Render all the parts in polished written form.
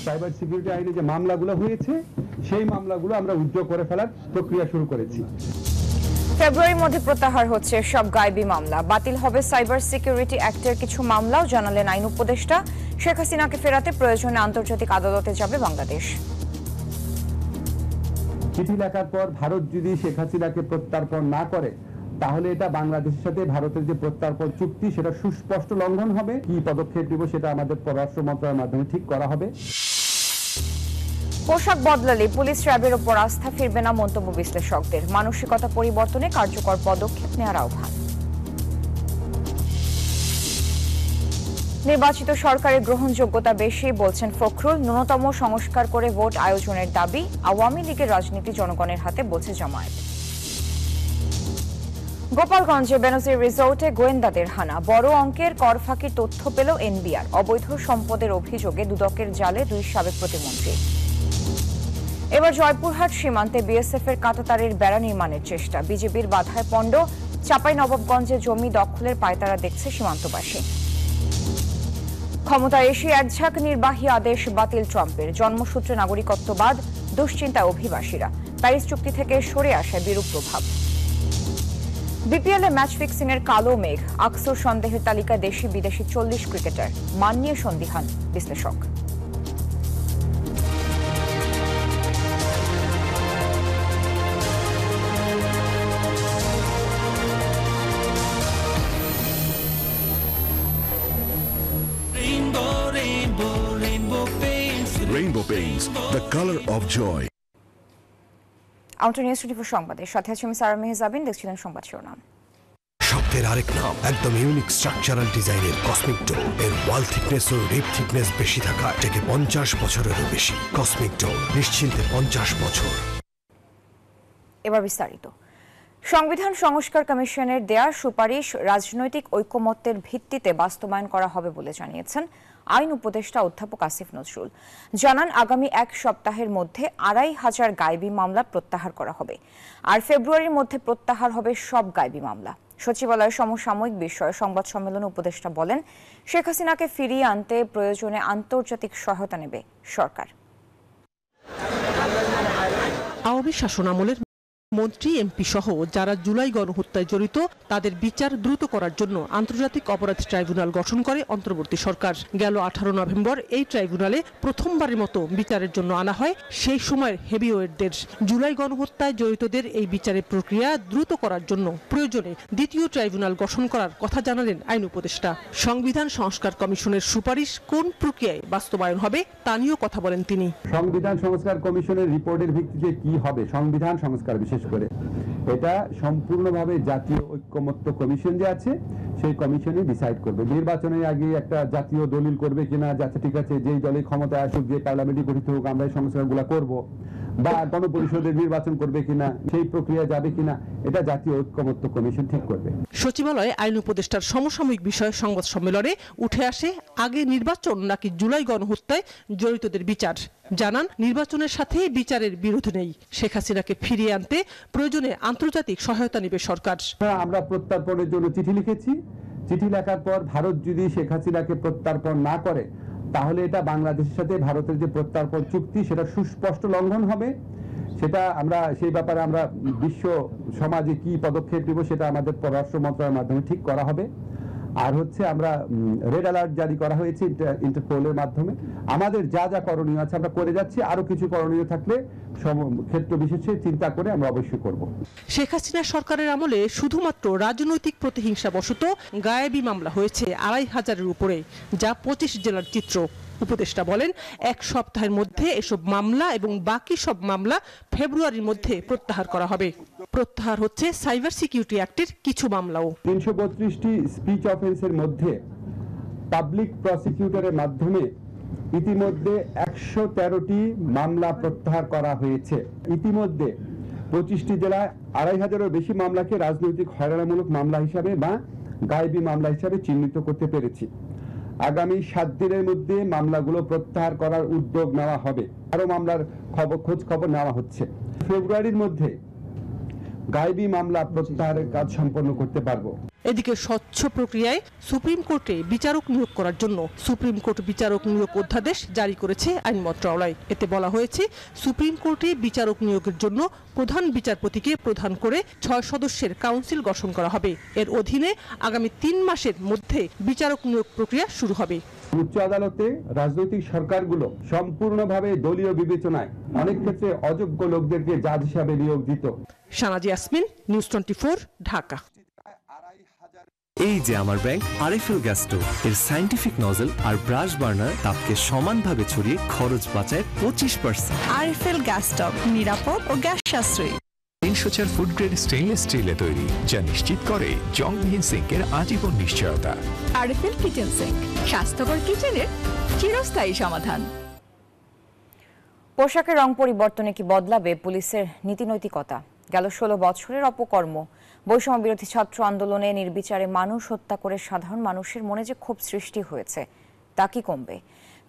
Cyber security আইনে যে মামলাগুলো হয়েছে সেই মামলাগুলো আমরা উইথড্র করে ফেলার প্রক্রিয়া শুরু করেছি। ফেব্রুয়ারির মধ্যে প্রত্যাহার হচ্ছে সব গায়েবী মামলা, বাতিল হবে সাইবার সিকিউরিটি অ্যাক্টের কিছু মামলাও জানালেন আইন উপদেষ্টা। শেখ হাসিনাকে ফেরাতে প্রয়োজনে আন্তর্জাতিক আদালতে যাবে বাংলাদেশ। চিঠি লেখার পর ভারত যদি শেখ হাসিনাকে প্রত্যার্পণ না করে তাহলে এটা বাংলাদেশের সাথে ভারতের যে প্রত্যার্পণ চুক্তি সেটা সুস্পষ্ট লঙ্ঘন হবে। কি পদক্ষেপ নেব সেটা আমাদের পররাষ্ট্র মন্ত্রণালয়ের মাধ্যমে ঠিক করা হবে। পোশাক বদলালে পুলিশ র্যাবের ওপর আস্থা ফিরবে না মন্তব্য বিশ্লেষকদের। মানসিকতা পরিবর্তনে কার্যকর পদক্ষেপ নেওয়ার আহ্বান। নির্বাচিত সরকারের গ্রহণযোগ্যতা বেশি বলছেন ফখরুল। ন্যূনতম সংস্কার করে ভোট আয়োজনের দাবি। আওয়ামী লীগের রাজনীতি জনগণের হাতে বলছে জামায়াত। গোপালগঞ্জে বেনজির রিসোর্টে গোয়েন্দাদের হানা, বড় অঙ্কের কর ফাঁকির তথ্য পেল এনবিআর। অবৈধ সম্পদের অভিযোগে দুদকের জালে 2 সাবেক প্রতিমন্ত্রী। এবার জয়পুরহাট সীমান্তে বিএসএফ এর কাঁটাতারের বেড়া নির্মাণের চেষ্টা, বিজেপির বাধায় পণ্ড। চাঁপাইনবাবগঞ্জে জমি দখলের পায়তারা দেখছে সীমান্তবাসী। ক্ষমতায় এসে একঝাঁক নির্বাহী আদেশ বাতিল ট্রাম্পের। জন্মসূত্রে নাগরিকত্ববাদ, দুশ্চিন্তায় অভিবাসীরা। প্যারিস চুক্তি থেকে সরে আসায় বিরূপ প্রভাব। বিপিএলে ম্যাচ ফিক্সিং এর কালো মেঘ, আকসুর সন্দেহের তালিকায় দেশি বিদেশি 40 ক্রিকেটার। মান নিয়ে সন্দিহান বিশ্লেষক। Rainbow Paints, the color of joy. Outer news 24 সংবাদের সাথে আছি আমি সারা মেহজাবিন। দেখছিলেন সংবাদ শিরোনাম। শব্দের আরেক নাম, একদম ইউনিক স্ট্রাকচারাল ডিজাইনের কসমিক ডোর। এর ওয়াল থিকনেস ও রিপ থিকনেস বেশি থাকা থেকে 50 বছরেরও বেশি। কসমিক ডোর, নিশ্চিন্তে 50 বছর। এবার বিস্তারিত। সংবিধান সংস্কার কমিশনের দেয়া সুপারিশ রাজনৈতিক ঐকমত্যের ভিত্তিতে বাস্তবায়ন করা হবে বলে জানিয়েছেন আইন উপদেষ্টা অধ্যাপক আসিফ নজরুল। জানান, আগামী 1 সপ্তাহের মধ্যে 2500 গায়েবী মামলা প্রত্যাহার করা হবে। আর ফেব্রুয়ারির মধ্যে প্রত্যাহার হবে সব গায়েবী মামলা। সচিবালয়ের সমসাময়িক বিষয়ে সংবাদ সম্মেলনে উপদেষ্টা বলেন, শেখ হাসিনাকে ফিরিয়ে আনতে প্রয়োজনে আন্তর্জাতিক সহায়তা নেবে সরকার। আওয়ামী শাসনামলের মন্ত্রী, এমপি সহ যারা জুলাই গণহত্যায় জড়িত তাদের বিচার দ্রুত করার জন্য আন্তর্জাতিক অপরাধ ট্রাইব্যুনাল গঠন করে অন্তর্বর্তী সরকার। গেল 18 নভেম্বর এই ট্রাইব্যুনালে প্রথমবারের মতো বিচারের জন্য আনা হয় সেই সময়ের হেভিওয়েটদের। জুলাই গণহত্যায় জড়িতদের এই বিচারের প্রক্রিয়া দ্রুত করার জন্য প্রয়োজনে দ্বিতীয় ট্রাইব্যুনাল গঠন করার কথা জানালেন আইন উপদেষ্টা। সংবিধান সংস্কার কমিশনের সুপারিশ কোন প্রক্রিয়ায় বাস্তবায়ন হবে তা নিয়েও কথা বলেন তিনি। সংবিধান সংস্কার কমিশনের রিপোর্টের ভিত্তিতে কি হবে সংবিধান সংস্কার, বিশেষ করে এটা সম্পূর্ণভাবে জাতীয় ঐক্যমত্য কমিশন যে আছে সেই কমিশনে ডিসাইড করবে। নির্বাচনের আগে একটা জাতীয় দলিল করবে কিনা, যাতে ঠিক আছে যেই দলে ক্ষমতায় আসুক, যে পার্লামেন্টে গঠিত হোক, আমরা এই সংস্কারগুলো করব, বা গণপরিষদের নির্বাচন করবে কিনা, সেই প্রক্রিয়া যাবে কিনা, এটা জাতীয় ঐক্যমত্য কমিশন ঠিক করবে। সচিবালয়ে আইন উপদেষ্টার সমসাময়িক বিষয়ে সংবাদ সম্মেলনে উঠে আসে আগে নির্বাচন নাকি জুলাই গণহত্যায় জড়িতদের বিচার। জানান, নির্বাচনের সাথে বিচারের বিরোধ নেই। শেখ হাসিনাকে ফিরিয়ে আনতে প্রয়োজনে আন্তর্জাতিক সহায়তা নেবে সরকার। আমরা প্রত্যার্পণের জন্য চিঠি লিখেছি। চিঠি লেখার পর ভারত যদি শেখ হাসিনাকে প্রত্যার্পণ না করে তাহলে এটা বাংলাদেশের সাথে ভারতের যে প্রত্যার্পণ চুক্তি সেটা সুস্পষ্ট লঙ্ঘন হবে। সেটা আমরা সেই ব্যাপারে আমরা বিশ্ব সমাজে কি পদক্ষেপ নেব সেটা আমাদের পররাষ্ট্র মন্ত্রণালয়ের মাধ্যমে ঠিক করা হবে। আর হচ্ছে আমরা রেড অ্যালার্ট জারি করা হয়েছে ইন্টারপোলের মাধ্যমে। আমাদের যা যা করণীয় আছে আমরা করে যাচ্ছি, আরো কিছু করণীয় থাকলে ক্ষেত্র বিশেষে চিন্তা করে আমরা অবশ্যই করব। শেখ হাসিনা সরকারের আমলে শুধুমাত্র রাজনৈতিক প্রতিহিংসাবশত গায়েবী মামলা হয়েছে 2500-এর উপরে, যা 25 জেলার চিত্র। উপদেষ্টা বলেন, 1 সপ্তাহের মধ্যে এসব মামলা এবং বাকি সব মামলা ফেব্রুয়ারির মধ্যে প্রত্যাহার করা হবে। প্রত্যাহার হচ্ছে সাইবার সিকিউরিটি অ্যাক্টের কিছু মামলাও। 332টি স্পিচ অফেন্সের মধ্যে পাবলিক প্রসিকিউটরের মাধ্যমে ইতিমধ্যে 113টি মামলা প্রত্যাহার করা হয়েছে। ইতিমধ্যে 25টি জেলায় 2500-এরও বেশি মামলাকে রাজনৈতিক হয়রানিমূলক মামলা হিসাবে বা গায়েবী মামলা হিসাবে চিহ্নিত করতে পেরেছি। আগামী 7 দিনের মধ্যে মামলাগুলো প্রত্যাহার করার উদ্যোগ নেওয়া হবে। আরো মামলার খোঁজ খবর নেওয়া হচ্ছে। ফেব্রুয়ারির মধ্যে গায়েবী মামলা প্রত্যাহারের কাজ সম্পন্ন করতে পারবো। এদিকে স্বচ্ছ প্রক্রিয়ায় সুপ্রিম কোর্টে বিচারক নিয়োগ করার জন্য সুপ্রিম কোর্ট বিচারক নিয়োগ অধ্যাদেশ জারি করেছে আইন মন্ত্রণালয়। এতে বলা হয়েছে সুপ্রিম কোর্টে বিচারক নিয়োগের জন্য প্রধান বিচারপতিকে প্রধান করে 6 সদস্যের কাউন্সিল গঠন করা হবে। এর অধীনে আগামী 3 মাসের মধ্যে বিচারক নিয়োগ প্রক্রিয়া শুরু হবে। উচ্চ আদালতে রাজনৈতিক সরকারগুলো সম্পূর্ণভাবে দলীয় বিবেচনায় অনেক ক্ষেত্রে অযোগ্য লোকদেরকে জাজ হিসাবে নিয়োগ দিত। শানাজি ইয়াসমিন, নিউজ 24, ঢাকা। এই যে আমার ব্যাংক আরএফএল গ্যাস স্টোভ, এর সায়েন্টিফিক নজল আর ব্রাশ বার্নার তাপকে সমানভাবে ছড়িয়ে খরচ বাঁচায় 25%। আরএফএল গ্যাস স্টোভ নিরাপদ ও গ্যাস সাশ্রয়ী। 304 ফুড গ্রেড স্টেইনলেস স্টিলে তৈরি, যা নিশ্চিত করে জংবিহীন সিঙ্কের আজীবন নিশ্চয়তা। আরএফএল কিচেন সিঙ্ক, স্বাস্থ্যকর কিচেনের চিরস্থায়ী সমাধান। পোশাকের রং পরিবর্তনে কি বদলাবে পুলিশের নীতিনৈতিকতা? গেল 16 বছরের অপকর্ম, বৈষম্য বিরোধী ছাত্র আন্দোলনে নির্বিচারে মানুষ হত্যা করে সাধারণ মানুষের মনে যে ক্ষোভ সৃষ্টি হয়েছে তা কি কমবে?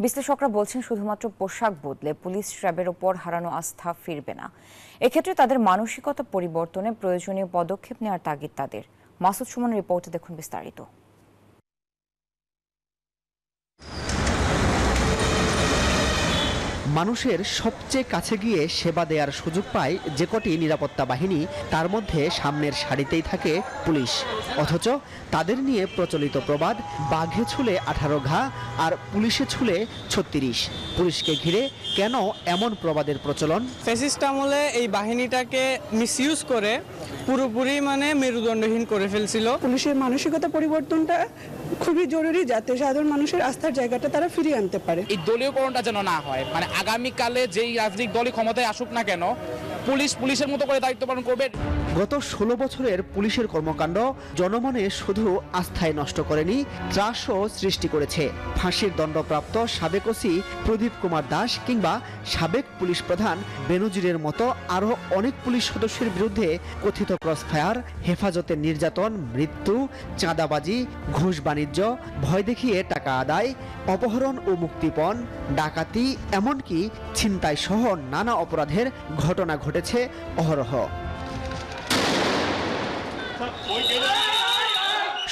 বিশ্লেষকরা বলছেন শুধুমাত্র পোশাক বদলে পুলিশ র্যাবের ওপর হারানো আস্থা ফিরবে না। এক্ষেত্রে তাদের মানসিকতা পরিবর্তনে প্রয়োজনীয় পদক্ষেপ নেওয়ার তাগিদ তাদের। মাসুদ সুমনের রিপোর্টে দেখুন বিস্তারিত। মানুষের সবচেয়ে কাছে গিয়ে সেবা দেওয়ার সুযোগ পায় যে কটি নিরাপত্তা বাহিনী, তার মধ্যে সামনের সারিতেই থাকে পুলিশ। অথচ তাদের নিয়ে প্রচলিত প্রবাদ, বাঘে ছুলে 18 ঘা আর পুলিশে ছুলে 36। পুলিশকে ঘিরে কেন এমন প্রবাদের প্রচলন? ফ্যাসিস্ট আমলে এই বাহিনীটাকে মিসইউজ করে পুরোপুরি মেরুদণ্ডহীন করে ফেলছিল। পুলিশের মানসিকতা পরিবর্তনটা খুবই জরুরি, যাতে সাধারণ মানুষের আস্থার জায়গাটা তারা ফিরিয়ে আনতে পারে। এই দলীয়করণটা যেন না হয়, আগামীকালে যেই রাজনৈতিক দলই ক্ষমতায় আসুক না কেন, পুলিশের মতো করে দায়িত্ব পালন করবে। গত 16 বছরের পুলিশের কর্মকাণ্ড জনমনে শুধু আস্থায় নষ্ট করেনি, ত্রাসও সৃষ্টি করেছে। ফাঁসির দণ্ডপ্রাপ্ত সাবেক ওসি প্রদীপ কুমার দাস কিংবা সাবেক পুলিশ প্রধান বেনজিরের মতো আরও অনেক পুলিশ সদস্যের বিরুদ্ধে কথিত ক্রসফায়ার, হেফাজতে নির্যাতন, মৃত্যু, চাঁদাবাজি, ঘুষ বাণিজ্য, ভয় দেখিয়ে টাকা আদায়, অপহরণ ও মুক্তিপণ, ডাকাতি, এমনকি ছিনতাই সহ নানা অপরাধের ঘটনা ঘটেছে অহরহ।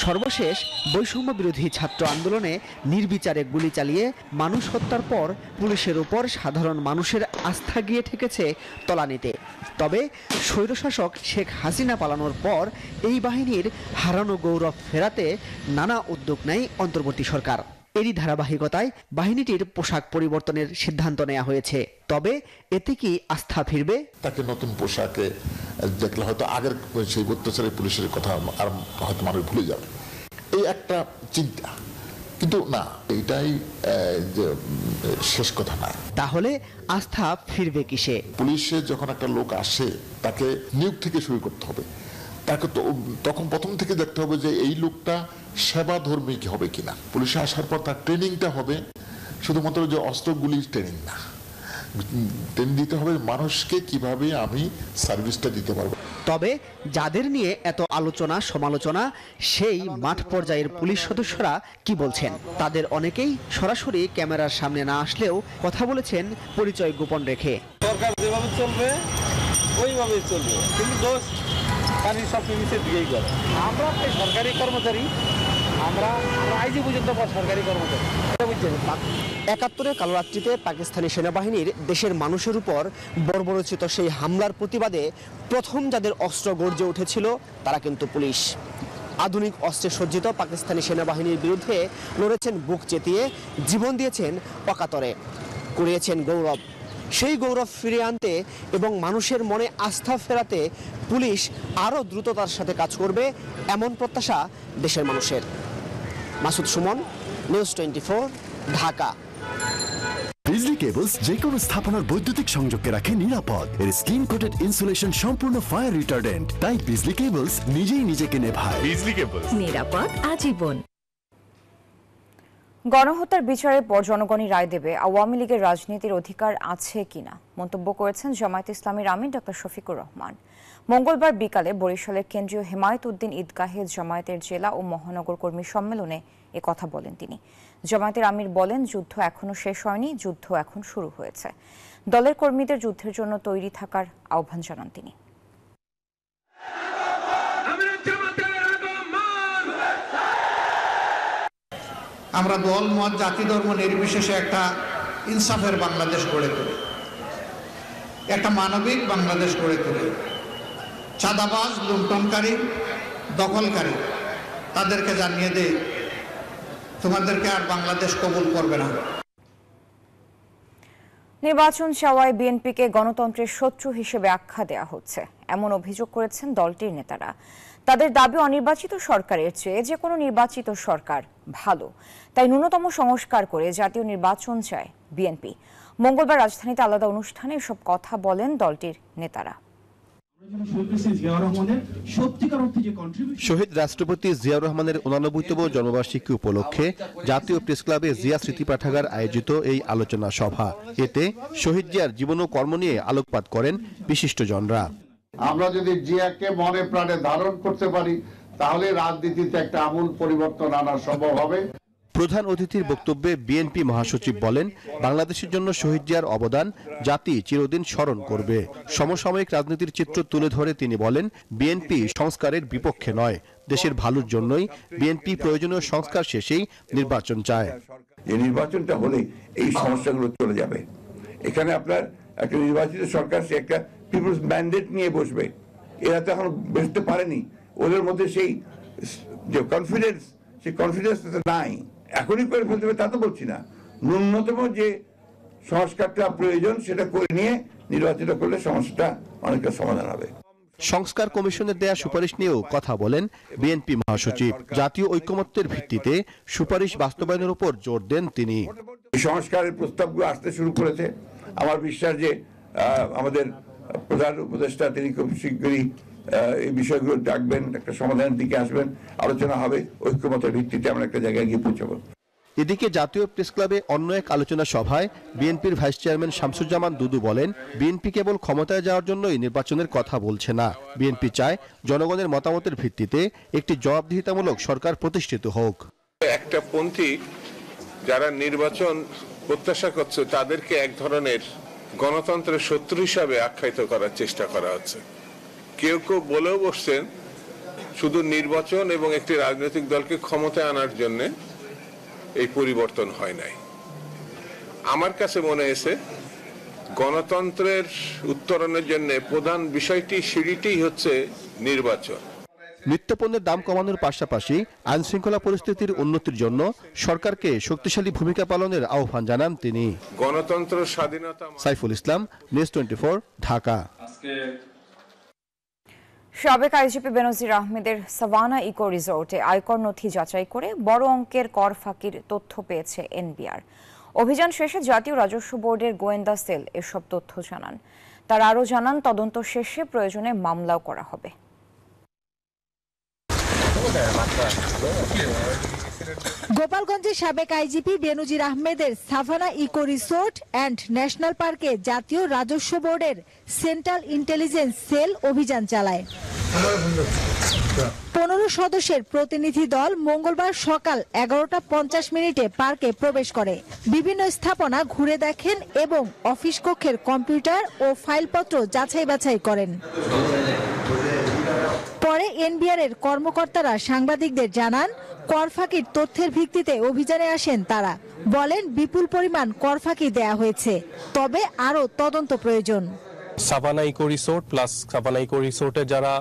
সর্বশেষ বৈষম্য বিরোধী ছাত্র আন্দোলনে নির্বিচারে গুলি চালিয়ে মানুষ হত্যার পর পুলিশের উপর সাধারণ মানুষের আস্থা গিয়ে ঠেকেছে তলানিতে। তবে স্বৈরশাসক শেখ হাসিনা পালানোর পর এই বাহিনীর হারানো গৌরব ফেরাতে নানা উদ্যোগ নেয় অন্তর্বর্তী সরকার। এরই ধারাবাহিকতায় বাহিনীটির পোশাক পরিবর্তনের সিদ্ধান্ত নেওয়া হয়েছে। তবে এতে কি আস্থা ফিরবে? তাকে নতুন পোশাকে দেখলে হয়তো আগের সেই অত্যাচারী পুলিশের কথা আর হয়তো মানুষ ভুলে যাবে, এই একটা চিন্তা। কিন্তু না, এটাই যে শেষ কথা না। তাহলে আস্থা ফিরবে কিসে? পুলিশে যখন একটা লোক আসে, তাকে নিয়োগ থেকে শুরু করতে হবে। তাকে তো তখন প্রথম থেকে দেখতে হবে যে এই লোকটা সেবা ধর্মী কি হবে কিনা। পুলিশে আসার পর তার ট্রেনিংটা হবে শুধুমাত্র যে অস্ত্রগুলি ট্রেনিং না, ট্রেনিং দিতে হবে মানুষকে কিভাবে আমি সার্ভিসটা দিতে পারবো। তবে যাদের নিয়ে এত আলোচনা সমালোচনা, সেই মাঠ পর্যায়ের পুলিশ সদস্যরা কি বলছেন? তাদের অনেকেই সরাসরি ক্যামেরার সামনে না আসলেও কথা বলেছেন পরিচয় গোপন রেখে। সরকার যেভাবে চলবে ওইভাবেই চলবে, কিন্তু দোষ সব পুলিশের দিকেই করে। আমরা সরকারি কর্মচারী, আমরা আইজি পর্যন্ত সরকারি কর্মচারী। ৭১ কালরাত্রিতে পাকিস্তানি সেনাবাহিনীর দেশের মানুষের উপর বর্বরোচিত সেই হামলার প্রতিবাদে প্রথম যাদের অস্ত্র গর্জে উঠেছিল তারা কিন্তু পুলিশ। আধুনিক অস্ত্রে সজ্জিত পাকিস্তানি সেনাবাহিনীর বিরুদ্ধে লড়েছেন বুক চেতিয়ে, জীবন দিয়েছেন অকাতরে, কুড়িয়েছেন গৌরব। সেই গৌরব ফিরিয়ে আনতে এবং মানুষের মনে আস্থা ফেরাতে পুলিশ আরও দ্রুততার সাথে কাজ করবে, এমন প্রত্যাশা দেশের মানুষের। মাসুদ সুমন, নিউজ 24, ঢাকা। বিজলি কেবলস যে কোনো স্থাপনার বৈদ্যুতিক সংযোগকে রাখে নিরাপদ। এর স্ক্রিন কোটেড ইনসুলেশন সম্পূর্ণ ফায়ার রিটার্ডেন্ট, তাই বিজলি কেবলস নিজেই নিজেকে নেভায়। বিজলি কেবলস, নিরাপদ আজীবন। গণহত্যার বিচারের পর জনগণই রায় দেবে আওয়ামী লীগের রাজনীতির অধিকার আছে কিনা, মন্তব্য করেছেন জামায়াতে ইসলামীর আমির ডক্টর শফিকুর রহমান। মঙ্গলবার বিকালে বরিশালের কেন্দ্রীয় হেমায়েত উদ্দিন ঈদগাহে জামায়াতের জেলা ও মহানগর কর্মী সম্মেলনে এ কথা বলেন তিনি। জামায়াতের আমির বলেন, যুদ্ধ এখনো শেষ হয়নি, যুদ্ধ এখন শুরু হয়েছে। দলের কর্মীদের যুদ্ধের জন্য তৈরি থাকার আহ্বান জানান তিনি। আমরা দল মত জাতি ধর্ম নির্বিশেষে একটা ইনসাফের বাংলাদেশ গড়ে তুলি, একটা মানবিক বাংলাদেশ গড়ে তুলি। চাঁদাবাজ, লুণ্ঠনকারী, দখলকারী তাদেরকে জানিয়ে দেই তোমাদেরকে আর বাংলাদেশ কবুল করবে না। নির্বাচন চাওয়ায় বিএনপিকে গণতন্ত্রের শত্রু হিসেবে আখ্যা দেওয়া হচ্ছে, এমন অভিযোগ করেছেন দলটির নেতারা। তাদের দাবি, অনির্বাচিত সরকারের চেয়ে যে কোনো নির্বাচিত সরকার ভালো, তাই ন্যূনতম সংস্কার করে জাতীয় নির্বাচন চায় বিএনপি। মঙ্গলবার রাজধানীতে আলাদা অনুষ্ঠানে এসব কথা বলেন দলটির নেতারা। শহীদ রাষ্ট্রপতি জিয়াউর রহমানের 89তম জন্মবার্ষিকী উপলক্ষে জাতীয় প্রেস ক্লাবে জিয়া স্মৃতি পাঠাগার আয়োজিত এই আলোচনা সভা। এতে শহীদ জিয়ার জীবন ও কর্ম নিয়ে আলোকপাত করেন বিশিষ্টজনরা। আমরা যদি জিয়াকে মনে প্রাণে ধারণ করতে পারি তাহলে রাজনীতিতে একটা আমূল পরিবর্তন আনা সম্ভব হবে। প্রধান অতিথির বক্তব্যে বিএনপি মহাসচিব বলেন, বাংলাদেশের জন্য শহীদ জিয়ার অবদান জাতি চিরদিন স্মরণ করবে। সমসাময়িক রাজনীতির চিত্র তুলে ধরে তিনি বলেন, বিএনপি সংস্কারের বিপক্ষে নয়, দেশের ভালোর জন্যই বিএনপি প্রয়োজনীয় সংস্কার শেষেই নির্বাচন চায়। যে নির্বাচনটা হলে এই সমস্যাগুলো চলে যাবে। এখানে আপনার একটা নির্বাচিত সরকার, সে একটা পিপলস ম্যান্ডেট নিয়ে বসবে, এরা তো এখন বসতে পারেনি। ওদের মধ্যে সেই যে কনফিডেন্স, সেই কনফিডেন্স নাই। এখনই করে ফেলতে হবে তা তো বলছি না, ন্যূনতম যে সংস্কারটা প্রয়োজন সেটা করে নিয়ে নির্বাচিত করলে সমস্যাটা অনেকটা সমাধান হবে। সংস্কার কমিশনের দেয়া সুপারিশ নিয়েও কথা বলেন বিএনপি মহাসচিব। জাতীয় ঐকমত্যের ভিত্তিতে সুপারিশ বাস্তবায়নের উপর জোর দেন তিনি। সংস্কারের প্রস্তাবগুলো আসতে শুরু করেছে। আমার বিশ্বাস যে আমাদের প্রধান উপদেষ্টা তিনি খুব শীঘ্রই এই বিষয়গুলো ডাকবেন, একটা সমাধানের দিকে আসবেন, আলোচনা হবে, ঐক্যমতের ভিত্তিতে আমরা একটা জায়গায় গিয়ে পৌঁছাবো। এদিকে জাতীয় প্রেস ক্লাবে অন্য এক আলোচনা সভায় বিএনপির ভাইস চেয়ারম্যান শামসুজ্জামান দুদু বলেন, বিএনপি কেবল ক্ষমতায় যাওয়ার জন্যই নির্বাচনের কথা বলছে না। বিএনপি চায় জনগণের মতামতের ভিত্তিতে একটি জবাবদিহিতামূলক সরকার প্রতিষ্ঠিত হোক। একটা পন্থী যারা নির্বাচন প্রত্যাশা করছে তাদেরকে এক ধরনের গণতন্ত্রের শত্রু হিসাবে আখ্যায়িত করার চেষ্টা করা হচ্ছে। কেউ কেউ বলেও বসছেন শুধু নির্বাচন এবং একটি রাজনৈতিক দলকে ক্ষমতায় আনার জন্য এই পরিবর্তন হয় নাই। আমার কাছে মনে হয়েছে গণতন্ত্রের উত্তরণের জন্য প্রধান বিষয়টি, সিঁড়িটি হচ্ছে নির্বাচন। নিত্যপণ্যের দাম কমানোর পাশাপাশি আইন শৃঙ্খলা পরিস্থিতির উন্নতির জন্য সরকারকে শক্তিশালী ভূমিকা পালনের আহ্বান জানান তিনি। গণতন্ত্র, স্বাধীনতা। সাইফুল ইসলাম, নিউজ 24, ঢাকা। সাবেক আইজিপি বেনজির আহমেদের সাভানা ইকো রিসোর্টে আয়কর নথি যাচাই করে বড় অঙ্কের কর ফাঁকির তথ্য পেয়েছে এনবিআর। অভিযান শেষে জাতীয় রাজস্ব বোর্ডের গোয়েন্দা সেল এসব তথ্য জানান। তারা আরও জানান, তদন্ত শেষে প্রয়োজনে মামলাও করা হবে। গোপালগঞ্জের সাবেক আইজিপি বেনজির আহমেদের Savanna eco resort and national পার্কে জাতীয় রাজস্ব বোর্ডের সেন্ট্রাল ইন্টেলিজেন্স সেল অভিযান চালায়। 15 সদস্যের প্রতিনিধি দল মঙ্গলবার সকাল 11:50 পার্কে প্রবেশ করে। বিভিন্ন স্থাপনা ঘুরে দেখেন এবং অফিস কক্ষের কম্পিউটার ও ফাইলপত্র যাচাই বাছাই করেন। পরে এনবিআর এর কর্মকর্তারা সাংবাদিকদের জানান, কর ফাঁকির তথ্যের ভিত্তিতে অভিযানে আসেন তারা। বলেন, বিপুল পরিমাণ কর ফাঁকি দেয়া হয়েছে, তবে আরও তদন্ত প্রয়োজন। Savanna eco resort plus Savanna eco রিসোর্টের যারা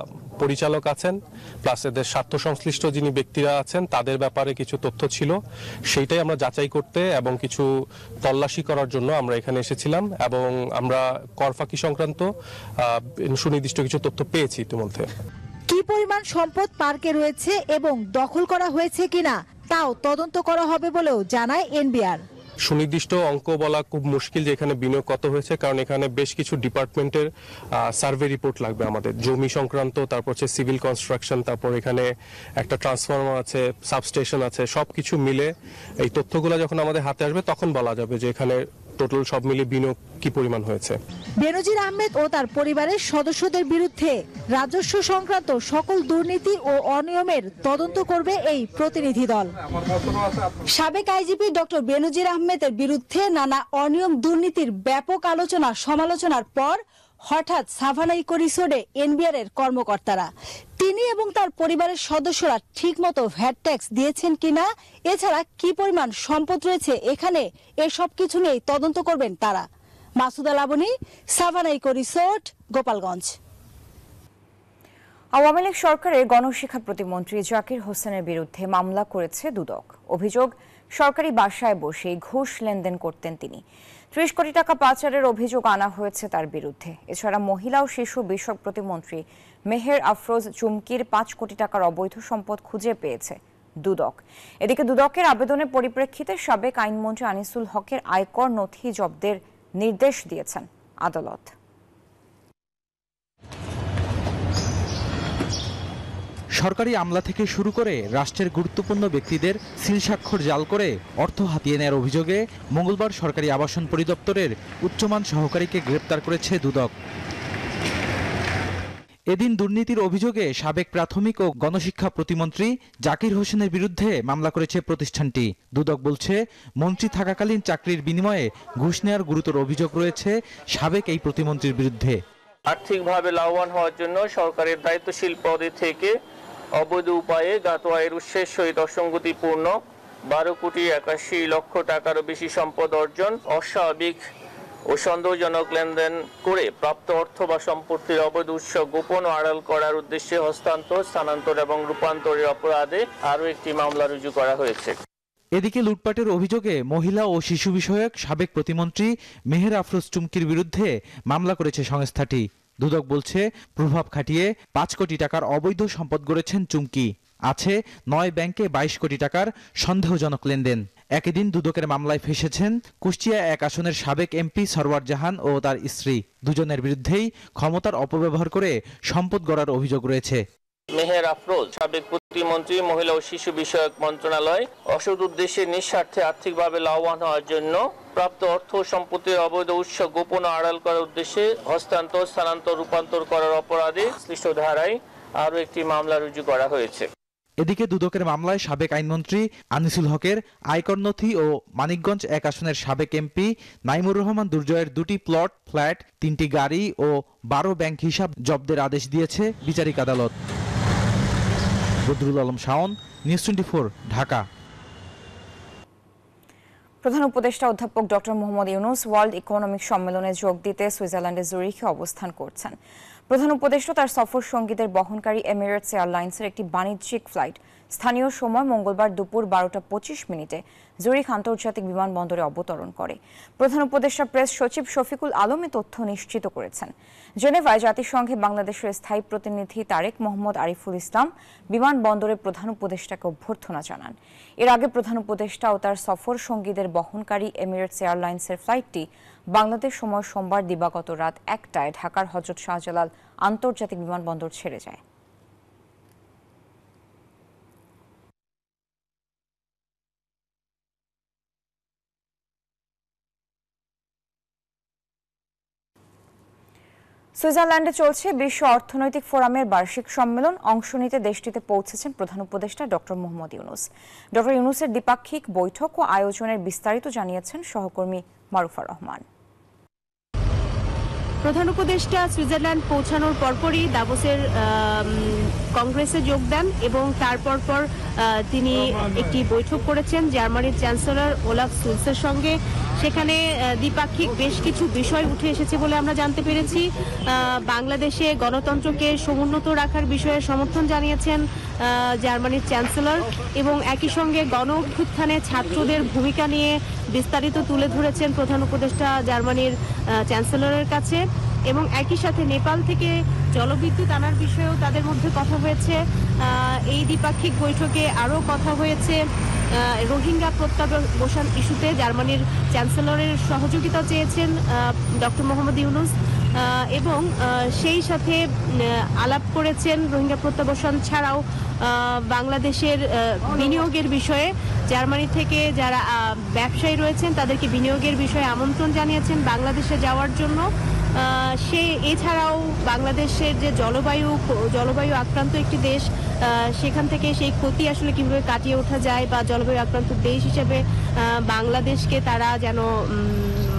পরিচালক আছেন প্লাস এদের স্বার্থ সংশ্লিষ্ট যিনি ব্যক্তিরা আছেন তাদের ব্যাপারে কিছু তথ্য ছিল, সেইটাই আমরা যাচাই করতে এবং কিছু তল্লাশি করার জন্য আমরা এখানে এসেছিলাম এবং আমরা কর ফাঁকি সংক্রান্ত সুনির্দিষ্ট কিছু তথ্য পেয়েছি ইতিমধ্যে। কি পরিমাণ সম্পদ পার্কে রয়েছে এবং দখল করা হয়েছে কিনা তাও তদন্ত করা হবে বলেও জানায় এনবিআর। সুনির্দিষ্ট অঙ্ক বলা খুব মুশকিল যে এখানে বিনিয়োগ কত হয়েছে, কারণ এখানে বেশ কিছু ডিপার্টমেন্টের সার্ভে রিপোর্ট লাগবে আমাদের, জমি সংক্রান্ত, তারপর হচ্ছে সিভিল কনস্ট্রাকশন, তারপর এখানে একটা ট্রান্সফরমার আছে, সাবস্টেশন আছে, সবকিছু মিলে এই তথ্যগুলো যখন আমাদের হাতে আসবে তখন বলা যাবে যে এখানে টোটাল সব মিলে বিনিয়োগ কি পরিমাণ হয়েছে। বেনজির আহমেদ ও তার পরিবারের সদস্যদের বিরুদ্ধে রাজস্ব সংক্রান্ত সকল দুর্নীতি ও অনিয়মের তদন্ত করবে এই প্রতিনিধি দল। সাবেক আইজিপি ডক্টর বেনজির আহমেদের বিরুদ্ধে নানা অনিয়ম দুর্নীতির ব্যাপক আলোচনা সমালোচনার পর হঠাৎ সাভানা ইকো রিসোর্টে এনবিআর এর কর্মকর্তারা। তিনি এবং তার পরিবারের সদস্যরা ঠিকমতো ভ্যাট ট্যাক্স দিয়েছেন কিনা, এছাড়া কি পরিমাণ সম্পদ রয়েছে এখানে, এসব কিছু নিয়ে তদন্ত করবেন তারা। Masuda Laboni, Savanna eco resort, Gopalganj. Awami League সরকারের গণশিক্ষা প্রতিমন্ত্রী জাকির হোসেনের বিরুদ্ধে মামলা করেছে দুদক। অভিযোগ, সরকারি বাসায় বসে ঘুষ লেনদেন করতেন তিনি। ৩০ কোটি টাকা পাচারের অভিযোগ আনা হয়েছে তার বিরুদ্ধে। এছাড়া মহিলা ও শিশু বিষয়ক প্রতিমন্ত্রী মেহের আফরোজ চুমকির ৫ কোটি টাকার অবৈধ সম্পদ খুঁজে পেয়েছে দুদক। এদিকে দুদকের আবেদনের পরিপ্রেক্ষিতে সাবেক আইনমন্ত্রী আনিসুল হকের আয়কর নথি জব্দের নির্দেশ দিয়েছেন আদালত। সরকারি আমলা থেকে শুরু করে রাষ্ট্রের গুরুত্বপূর্ণ ব্যক্তিদের সিল স্বাক্ষর জাল করে অর্থ হাতিয়ে নেওয়ার অভিযোগে মঙ্গলবার সরকারি আবাসন পরিদপ্তরের উচ্চমান সহকারীকে গ্রেপ্তার করেছে দুদক। এদিন দুর্নীতির অভিযোগে সাবেক প্রাথমিক ও গণশিক্ষা প্রতিমন্ত্রী জাকির হোসেনের বিরুদ্ধে মামলা করেছে প্রতিষ্ঠানটি। দুদক বলছে, মন্ত্রী থাকাকালীন চাকরির বিনিময়ে ঘুষ নেওয়ার গুরুতর অভিযোগ রয়েছে সাবেক এই প্রতিমন্ত্রীর বিরুদ্ধে। আর্থিকভাবে লাভবান হওয়ার জন্য সরকারের দায়িত্বশীল পদে থেকে অবৈধ উপায়ে জ্ঞাত আয়ের উৎসের সহিত অসঙ্গতিপূর্ণ 12 কোটি 81 লক্ষ টাকারও বেশি সম্পদ অর্জন, অস্বাভাবিক ও সন্দেহজনক লেনদেন করে প্রাপ্ত অর্থ বা সম্পত্তির অবৈধ উৎস গোপন ও আড়াল করার উদ্দেশ্যে হস্তান্তর, স্থানান্তর এবং রূপান্তরের অপরাধে আরও একটি মামলা রুজু করা হয়েছে। এদিকে লুটপাটের অভিযোগে মহিলা ও শিশু বিষয়ক সাবেক প্রতিমন্ত্রী মেহের আফরোজ চুমকির বিরুদ্ধে মামলা করেছে সংস্থাটি। দুদক বলছে, প্রভাব খাটিয়ে ৫ কোটি টাকার অবৈধ সম্পদ গড়েছেন চুমকি। আছে ৯ ব্যাংকে ২২ কোটি টাকার সন্দেহজনক লেনদেন। একই দিন দুদকের মামলায় ফেসেছেন কুষ্টিয়া ১ আসনের সাবেক এমপি সরওয়ার জাহান ও তার স্ত্রী। দুজনের বিরুদ্ধেই ক্ষমতার অপব্যবহার করে সম্পদ গড়ার অভিযোগ রয়েছে। মেহের আফরোজ সাবেক প্রতিমন্ত্রী, মহিলা ও শিশু বিষয়ক মন্ত্রণালয়, অসৎ উদ্দেশ্যে নিঃস্বার্থে আর্থিকভাবে লাভবান হওয়ার জন্য প্রাপ্ত অর্থ ও সম্পত্তির অবৈধ উৎস গোপন ও আড়াল করার উদ্দেশ্যে হস্তান্তর, স্থানান্তর, রূপান্তর করার অপরাধে সৃষ্ট ধারায় আরও একটি মামলা রুজু করা হয়েছে। এদিকে দুদকের মামলায় সাবেক আইনমন্ত্রী আনিসুল হকের আয়কর নথি ও মানিকগঞ্জ ১ আসনের সাবেক এমপি নাইমুর রহমান দুর্জয়ের ২টি প্লট, ফ্ল্যাট, ৩টি গাড়ি ও ১২ ব্যাংক হিসাব জব্দের আদেশ দিয়েছে বিচারিক আদালত। বদরুল আলম শাওন, নিউজ 24, ঢাকা। প্রধান উপদেষ্টা অধ্যাপক doctor Mohammad Yunus world economic সম্মেলনে যোগ দিতে সুইজারল্যান্ডের জুরিখে অবস্থান করছেন। প্রধান উপদেষ্টা তার সফর সঙ্গীদের বহনকারী এমিরেটস এয়ারলাইন্সের একটি বাণিজ্যিক ফ্লাইট স্থানীয় সময় মঙ্গলবার দুপুর ১২টা ২৫ জুরিখ আন্তর্জাতিক বিমানবন্দরে অবতরণ করে। প্রধান উপদেষ্টা প্রেস সচিব শফিকুল আলম এ তথ্য নিশ্চিত করেছেন। জেনেভায় জাতিসংঘে বাংলাদেশের স্থায়ী প্রতিনিধি তারেক মোহাম্মদ আরিফুল ইসলাম বিমানবন্দরে প্রধান উপদেষ্টাকে অভ্যর্থনা জানান। এর আগে প্রধান উপদেষ্টা ও তার সফর সঙ্গীদের বহনকারী এমিরেটস এয়ারলাইন্সের ফ্লাইটটি বাংলাদেশ সময় সোমবার দিবাগত রাত ১টায় ঢাকার হযরত শাহজালাল আন্তর্জাতিক বিমানবন্দর ছেড়ে যায়। সুইজারল্যান্ডে চলছে বিশ্ব অর্থনৈতিক ফোরামের বার্ষিক সম্মেলন। অংশ নিতে দেশটিতে পৌঁছেছেন প্রধান উপদেষ্টা ডক্টর মোহাম্মদ ইউনূস। ডক্টর ইউনূসের দ্বিপাক্ষিক বৈঠক ও আয়োজনের বিস্তারিত জানিয়েছেন সহকর্মী মারুফা রহমান। প্রধান উপদেষ্টা সুইজারল্যান্ড পৌঁছানোর পরপরই দাভোসের কংগ্রেসে যোগ দেন এবং তারপর তিনি একটি বৈঠক করেছেন জার্মানির চ্যান্সেলর ওলাফ শুলসের সঙ্গে। সেখানে দ্বিপাক্ষিক বেশ কিছু বিষয় উঠে এসেছে বলে আমরা জানতে পেরেছি। বাংলাদেশে গণতন্ত্রকে সমুন্নত রাখার বিষয়ে সমর্থন জানিয়েছেন জার্মানির চ্যান্সেলর এবং একই সঙ্গে গণ অভ্যুত্থানে ছাত্রদের ভূমিকা নিয়ে বিস্তারিত তুলে ধরেছেন প্রধান উপদেষ্টা জার্মানির চ্যান্সেলরের কাছে এবং একই সাথে নেপাল থেকে জলবিদ্যুৎ আনার বিষয়েও তাদের মধ্যে কথা হয়েছে। এই দ্বিপাক্ষিক বৈঠকে আরও কথা হয়েছে রোহিঙ্গা প্রত্যাবর্তন ইস্যুতে জার্মানির চ্যান্সেলরের সহযোগিতা চেয়েছেন ডক্টর মোহাম্মদ ইউনূস এবং সেই সাথে আলাপ করেছেন রোহিঙ্গা প্রত্যাবর্তন ছাড়াও বাংলাদেশের বিনিয়োগের বিষয়ে। জার্মানি থেকে যারা ব্যবসায়ী রয়েছেন তাদেরকে বিনিয়োগের বিষয়ে আমন্ত্রণ জানিয়েছেন বাংলাদেশে যাওয়ার জন্য। এছাড়াও বাংলাদেশের যে জলবায়ু আক্রান্ত একটি দেশ, সেখান থেকে সেই ক্ষতি আসলে কিভাবে কাটিয়ে ওঠা যায় বা জলবায়ু আক্রান্ত দেশ হিসেবে বাংলাদেশকে তারা যেন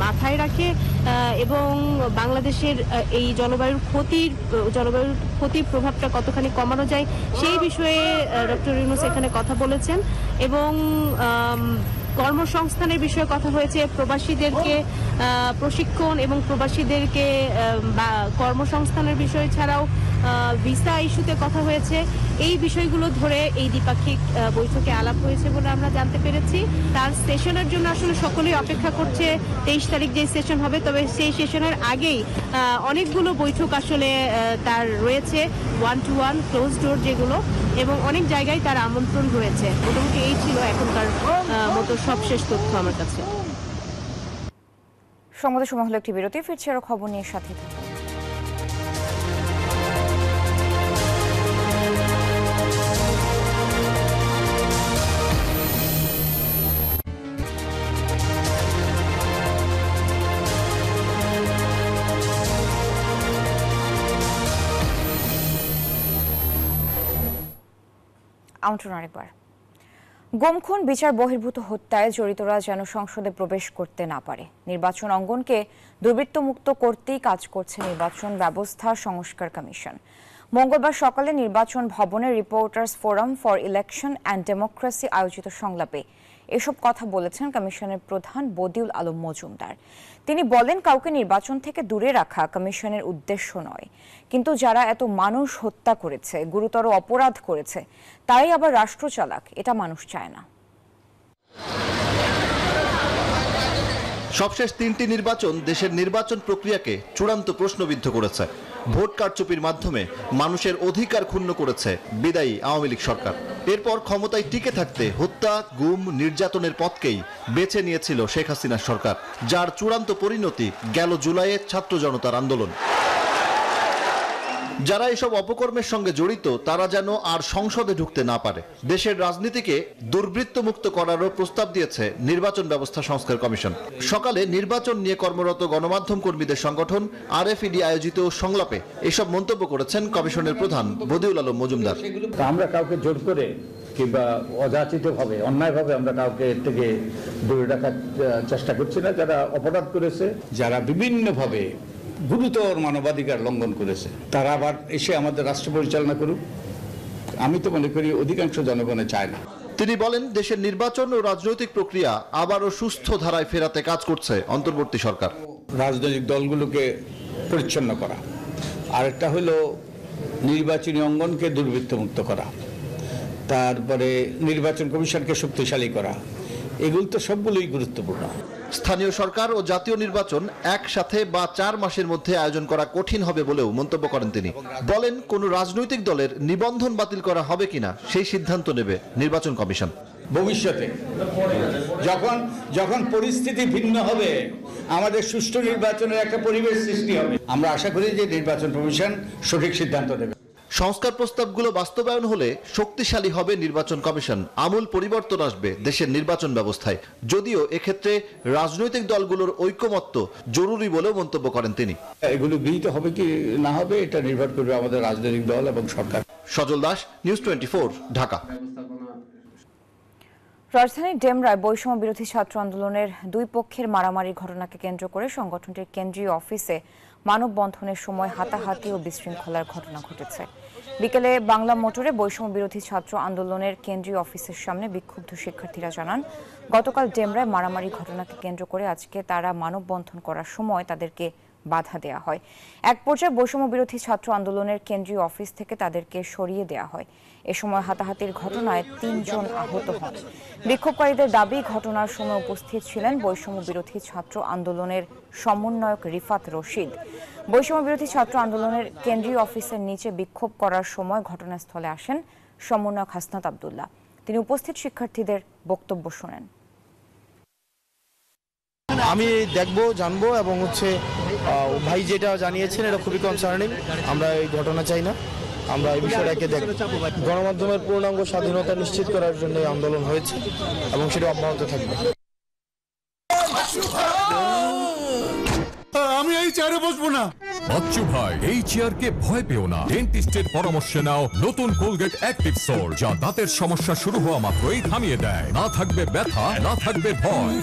মাথায় রাখে এবং বাংলাদেশের এই জলবায়ুর ক্ষতির প্রভাবটা কতখানি কমানো যায় সেই বিষয়ে ডক্টর ইউনূস এখানে কথা বলেছেন এবং কর্মসংস্থানের বিষয়ে কথা হয়েছে। প্রবাসীদেরকে প্রশিক্ষণ এবং প্রবাসীদেরকে কর্মসংস্থানের বিষয় ছাড়াও ভিসা ইস্যুতে কথা হয়েছে। এই বিষয়গুলো ধরে এই দ্বিপাক্ষিক বৈঠকে আলাপ হয়েছে বলে আমরা জানতে পেরেছি। তার সেশনের জন্য আসলে সকলেই অপেক্ষা করছে 23 তারিখ যে সেশন হবে, তবে সেই সেশনের আগেই অনেকগুলো বৈঠক আসলে তার রয়েছে, 1-to-1 ক্লোজ ডোর যেগুলো, এবং অনেক জায়গায় তার আমন্ত্রণ রয়েছে। মোটামুটি এই ছিল এখনকার মতো সবশেষ তথ্য আমার কাছে। সংবাদের সময় হলো একটি বিরতি, ফিরছি আরো খবর নিয়ে সাথে থাকুন। আমন্ত্রণ আরেকবার। গুম-খুন, বিচার বহির্ভূত হত্যায় জড়িতরা যেন সংসদে প্রবেশ করতে না পারে, নির্বাচন অঙ্গনকে দুর্বৃত্তমুক্ত করতেই কাজ করছে নির্বাচন ব্যবস্থা সংস্কার কমিশন। মঙ্গলবার সকালে নির্বাচন ভবনে reporters forum for election and democracy আয়োজিত সংলাপে এসব কথা বলেছেন কমিশনের প্রধান বদিউল আলম মজুমদার। তিনি বলেন, কাউকে নির্বাচন থেকে দূরে রাখা কমিশনের উদ্দেশ্য নয়, কিন্তু যারা এত মানুষ হত্যা করেছে, গুরুতর অপরাধ করেছে, তারাই আবার রাষ্ট্র চালাক, এটা মানুষ চায় না। সবশেষ 3টি নির্বাচন দেশের নির্বাচন প্রক্রিয়াকে চূড়ান্ত প্রশ্নবিদ্ধ করেছে। ভোট কারচুপির মাধ্যমে মানুষের অধিকার ক্ষুণ্ণ করেছে বিদায়ী আওয়ামী লীগ সরকার। এরপর ক্ষমতায় টিকে থাকতে হত্যা, গুম, নির্যাতনের পথকেই বেছে নিয়েছিল শেখ হাসিনার সরকার, যার চূড়ান্ত পরিণতি গেল জুলাইয়ে ছাত্র জনতার আন্দোলন। যারা এসব অপকর্মের সঙ্গে জড়িত তারা যেন আর সংসদে ঢুকতে না পারে। দেশের রাজনীতিকে দুর্বৃত্তমুক্ত করারও প্রস্তাব দিয়েছে নির্বাচন ব্যবস্থা সংস্কার কমিশন। সকালে নির্বাচন নিয়ে কর্মরত গণমাধ্যম কর্মীদের সংগঠন RFED আয়োজিত সংলাপে এসব মন্তব্য করেছেন কমিশনের প্রধান বদিউল আলম মজুমদার। আমরা কাউকে জোর করে কিংবা অযাচিতভাবে, অন্যায়ভাবে আমরা কাউকে থেকে দূরে রাখার চেষ্টা করছি না। যারা অপরাধ করেছে, যারা বিভিন্নভাবে গুরুতর মানবাধিকার লঙ্ঘন করেছে, তারা আবার এসে আমাদের রাষ্ট্র পরিচালনা করুক, আমি তো মনে করি অধিকাংশ জনগণে চায় না। তিনি বলেন, দেশের নির্বাচন ও রাজনৈতিক প্রক্রিয়া আবারও সুস্থ ধারায় ফেরাতে কাজ করছে অন্তর্বর্তী সরকার। রাজনৈতিক দলগুলোকে পরিচ্ছন্ন করা, আরেকটা হলো নির্বাচনী অঙ্গনকে দুর্বৃত্তমুক্ত করা, তারপরে নির্বাচন কমিশনকে শক্তিশালী করা, এগুলো তো সবগুলোই গুরুত্বপূর্ণ। স্থানীয় সরকার ও জাতীয় নির্বাচন একসাথে বা 4 মাসের মধ্যে আয়োজন করা কঠিন হবে বলেও মন্তব্য করেন তিনি। বলেন, কোন রাজনৈতিক দলের নিবন্ধন বাতিল করা হবে কিনা সেই সিদ্ধান্ত নেবে নির্বাচন কমিশন। ভবিষ্যতে যখন পরিস্থিতি ভিন্ন হবে, আমাদের সুষ্ঠু নির্বাচনের একটা পরিবেশ সৃষ্টি হবে, আমরা আশা করি যে নির্বাচন কমিশন সঠিক সিদ্ধান্ত নেবে। সংস্কার প্রস্তাবগুলো বাস্তবায়ন হলে শক্তিশালী হবে নির্বাচন কমিশন, আমূল পরিবর্তন আসবে দেশের নির্বাচন ব্যবস্থায়। যদিও এক্ষেত্রে রাজনৈতিক দলগুলোর ঐকমত্য জরুরি বলেও মন্তব্য করেন তিনি। এগুলো গৃহীত হবে কি না হবে এটা নির্ভর করবে আমাদের রাজনৈতিক দল এবং সরকার। সজল দাস, নিউজ 24, ঢাকা। রাজধানীর ডেমরায় বৈষম্য বিরোধী ছাত্র আন্দোলনের দুই পক্ষের মারামারির ঘটনাকে কেন্দ্র করে সংগঠনটির কেন্দ্রীয় অফিসে মানববন্ধনের সময় হাতাহাতি ও বিশৃঙ্খলার ঘটনা ঘটেছে। বিকেলে বাংলা মোটরে বৈষম্য বিরোধী ছাত্র আন্দোলনের কেন্দ্রীয় অফিসের সামনে বিক্ষুব্ধ শিক্ষার্থীরা জানান, গতকাল ডেমরায় মারামারি ঘটনাকে কেন্দ্র করে আজকে তারা মানববন্ধন করার সময় তাদেরকে বাধা দেয়া হয়। এক পর্যায়ে বৈষম্য বিরোধী ছাত্র আন্দোলনের কেন্দ্রীয় অফিস থেকে তাদেরকে সরিয়ে দেয়া হয়। এ সময় হাতাহাতির ঘটনায় 3 জন আহত হন। বিক্ষোভকারীদের দাবি, ঘটনার সময় উপস্থিত ছিলেন বৈষম্য বিরোধী ছাত্র আন্দোলনের সমন্বয়ক রিফাত রশিদ। বৈষম্য বিরোধী ছাত্র আন্দোলনের কেন্দ্রীয় অফিসের নিচে বিক্ষোভ করার সময় ঘটনাস্থলে আসেন সমন্বয়ক হাসনাত আব্দুল্লাহ। তিনি উপস্থিত শিক্ষার্থীদের বক্তব্য শোনেন। আমি দেখবো, জানবো এবং ভাই যেটা জানিয়েছেন এটা খুবই কনসার্নিং। আমরা এই ঘটনা চাই না, আমরা এই বিষয়টাকে দেখব। গণমাধ্যমের পূর্ণাঙ্গ স্বাধীনতা নিশ্চিত করার জন্য এই আন্দোলন হয়েছে এবং সেটা অব্যাহত থাকবে। আমি এই চেয়ারে বসবো না। বাচ্চু ভাই, এই চেয়ারকে ভয় পেও না। ডেন্টিস্টের পরামর্শে নাও নতুন কোলগেট অ্যাক্টিভ সোল, যা দাঁতের সমস্যা শুরু হওয়া মাত্রই থামিয়ে দেয়। না থাকবে ব্যথা, না থাকবে ভয়।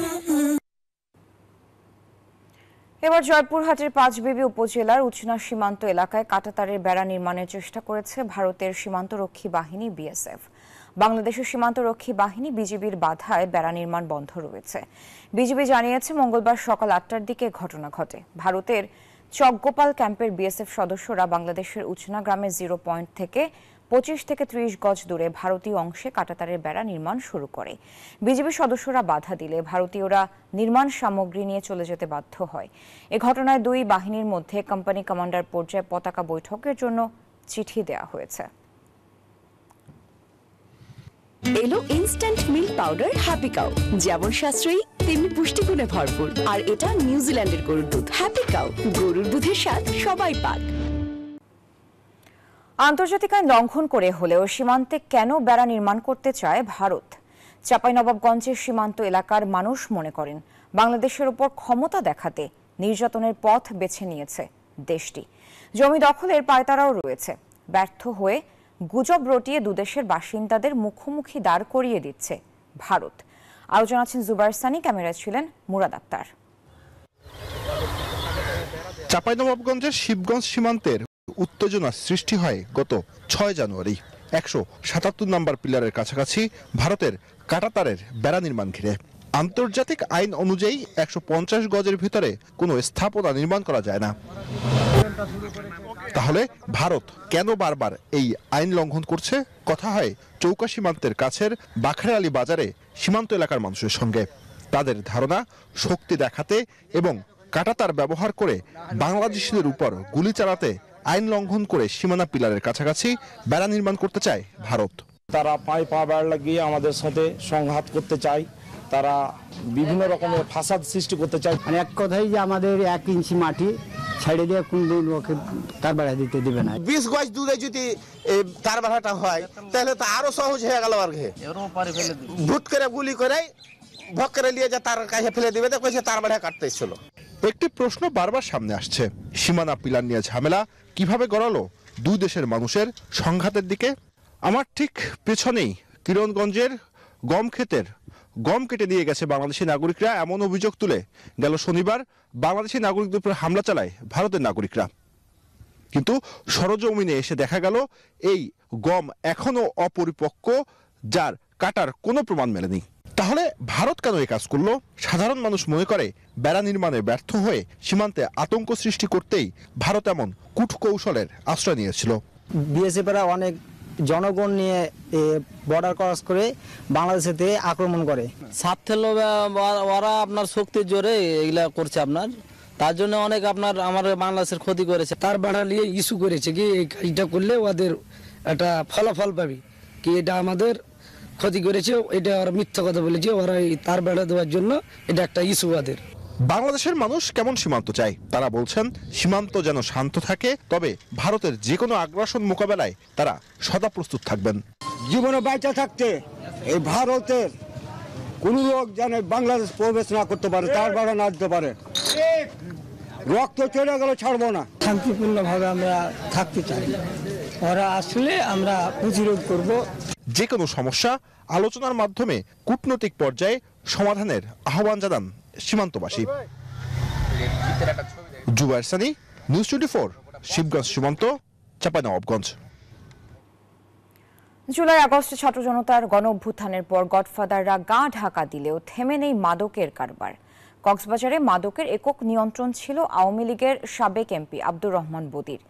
এবার জয়পুরহাটের পাঁচবিবি উপজেলার উচনা সীমান্ত এলাকায় কাঁটাতারের বেড়া নির্মাণের চেষ্টা করেছে ভারতের সীমান্তরক্ষী বাহিনী বিএসএফ। বাংলাদেশের সীমান্তরক্ষী বাহিনী বিজিবির বাধায় বেড়া নির্মাণ বন্ধ রয়েছে। বিজিবি জানিয়েছে মঙ্গলবার সকাল ৮টার দিকে ঘটনা ঘটে। ভারতের চকগোপাল ক্যাম্পের বিএসএফ সদস্যরা বাংলাদেশের উচনা গ্রামের 0 পয়েন্ট থেকে 25 থেকে 30 গজ দূরে ভারতীয় অংশে কাঁটাতারের বেড়া নির্মাণ শুরু করে। বিজিবি সদস্যরা বাধা দিলে ভারতীয়রা নির্মাণ সামগ্রী নিয়ে চলে যেতে বাধ্য হয়। এ ঘটনায় দুই বাহিনীর মধ্যে কোম্পানি কমান্ডার পর্যায়ে পতাকা বৈঠকের জন্য চিঠি দেওয়া হয়েছে। এলো instant milk powder happy cow, যেমন সাশ্রয়ী তেমনি পুষ্টিগুণে ভরপুর। আর এটা নিউজিল্যান্ডের গরুর দুধ। হ্যাপি কাউ, গরুর দুধের স্বাদ সবাই পাক। আন্তর্জাতিক আইন লঙ্ঘন করে হলেও সীমান্তে কেন বেড়া নির্মাণ করতে চায় ভারত? চাঁপাইনবাবগঞ্জের সীমান্ত এলাকার মানুষ মনে করেন বাংলাদেশের উপর ক্ষমতা দেখাতে নির্যাতনের পথ বেছে নিয়েছে দেশটি। জমি দখলের পায়তারাও রয়েছে। ব্যর্থ হয়ে গুজব রটিয়ে দুদেশের বাসিন্দাদের মুখোমুখি দাঁড় করিয়ে দিচ্ছে ভারত। আলোচনা আছেন জুবাইর সানি, ক্যামেরায় ছিলেন মুরাদ আক্তার। চাঁপাইনবাবগঞ্জের শিবগঞ্জ সীমান্তের উত্তেজনা সৃষ্টি হয় গত 6 জানুয়ারি। 177 নম্বর পিলারের কাছাকাছি ভারতের কাঁটাতারের বেড়া নির্মাণ ঘিরে। আন্তর্জাতিক আইন অনুযায়ী 150 গজের ভিতরে কোনো স্থাপনা নির্মাণ করা যায় না। তাহলে ভারত কেন বারবার এই আইন লঙ্ঘন করছে? কথা হয় চৌকা সীমান্তের কাছের বাখরালী বাজারে সীমান্ত এলাকার মানুষের সঙ্গে। তাদের ধারণা শক্তি দেখাতে এবং কাঁটাতার ব্যবহার করে বাংলাদেশিদের উপর গুলি চালাতে আইন লঙ্ঘন করে সীমানা পিলারের কাছাকাছি বেড়া নির্মাণ করতে চায় ভারত। তারা পায়ে পা বেড়া লাগিয়ে আমাদের সাথে সংঘাত করতে চায়। তারা বিভিন্ন রকমের ফাসাদ সৃষ্টি করতে চায়। মানে এক কথাই যে আমাদের 1 ইঞ্চি মাটি ছেড়ে দিয়ে কোনদিন ওকে তার বেড়া দিতে দিবে না। 20 গজ দূরে যদি তার বেড়াটা হয় তাহলে তো আরো সহজ হয়ে গেল। আর ভুট করে গুলি করে ভক করে নিয়ে যা তার কাছে ফেলে দিবে, দেখো তার বেড়া কাটতে ছিল। একটি প্রশ্ন বারবার সামনে আসছে, সীমানা পিলার নিয়ে ঝামেলা কিভাবে গড়ালো দুই দেশের মানুষের সংঘাতের দিকে? আমার ঠিক পেছনেই কিরণগঞ্জের গম ক্ষেতের গম কেটে দিয়ে গেছে বাংলাদেশি নাগরিকরা, এমন অভিযোগ তুলে গেল শনিবার বাংলাদেশি নাগরিকদের উপর হামলা চালায় ভারতের নাগরিকরা। কিন্তু সরজমিনে এসে দেখা গেল এই গম এখনো অপরিপক্ক, যার কাটার কোনো প্রমাণ মেলেনি। তাহলে ভারত কেন এই কাজ করলো? সাধারণ মানুষ মনে করে বেড়া নির্মাণে ব্যর্থ হয়ে সীমান্তে আতঙ্ক সৃষ্টি করতেই ভারত এমন কূটকৌশলের আশ্রয় নিয়েছিল। বিএসএফরা অনেক জনগণ নিয়ে বর্ডার ক্রস করে বাংলাদেশেতে আক্রমণ করে। স্বার্থের লোভে ওরা আপনার শক্তির জোরে এগুলা করছে আপনার, তার জন্য অনেক আপনার আমার বাংলাদেশের ক্ষতি করেছে। তার বাড়া নিয়ে ইস্যু করেছে কি এই কাজটা করলে ওদের একটা ফলাফল পাবি কি এটা আমাদের ক্ষতি করেছে, এটা ওরা মিথ্যা কথা বলেছে। ওরা তার বেড়া দেওয়ার জন্য এটা একটা ইস্যু ওদের। বাংলাদেশের মানুষ কেমন সীমান্ত চায়? তারা বলছেন সীমান্ত যেন শান্ত থাকে, তবে ভারতের যে কোনো আগ্রাসন মোকাবেলায় তারা সদা প্রস্তুত থাকবেন। জীবনে বাইচা থাকতে এই ভারতের কোন লোক যেন বাংলাদেশ প্রবেশ না করতে পারে, তার বেড়া না দিতে পারে। রক্ত চলে গেলে ছাড়বো না। শান্তিপূর্ণভাবে আমরা থাকতে চাই, ওরা আসলে আমরা প্রতিরোধ করব। যে কোনো সমস্যা আলোচনার মাধ্যমে কূটনৈতিক পর্যায়ে সমাধানের আহ্বান জানান সীমান্তবাসী। জুবাইর সানি, নিউজ 24, শিবগঞ্জ সীমান্ত, চাঁপাইনবাবগঞ্জ। জুলাই আগস্টে ছাত্র জনতার গণ অভ্যুত্থানের পর গডফাদাররা গা ঢাকা দিলেও থেমে নেই মাদকের কারবার। কক্সবাজারে মাদকের একক নিয়ন্ত্রণ ছিল আওয়ামী লীগের সাবেক এমপি আব্দুর রহমান বদির।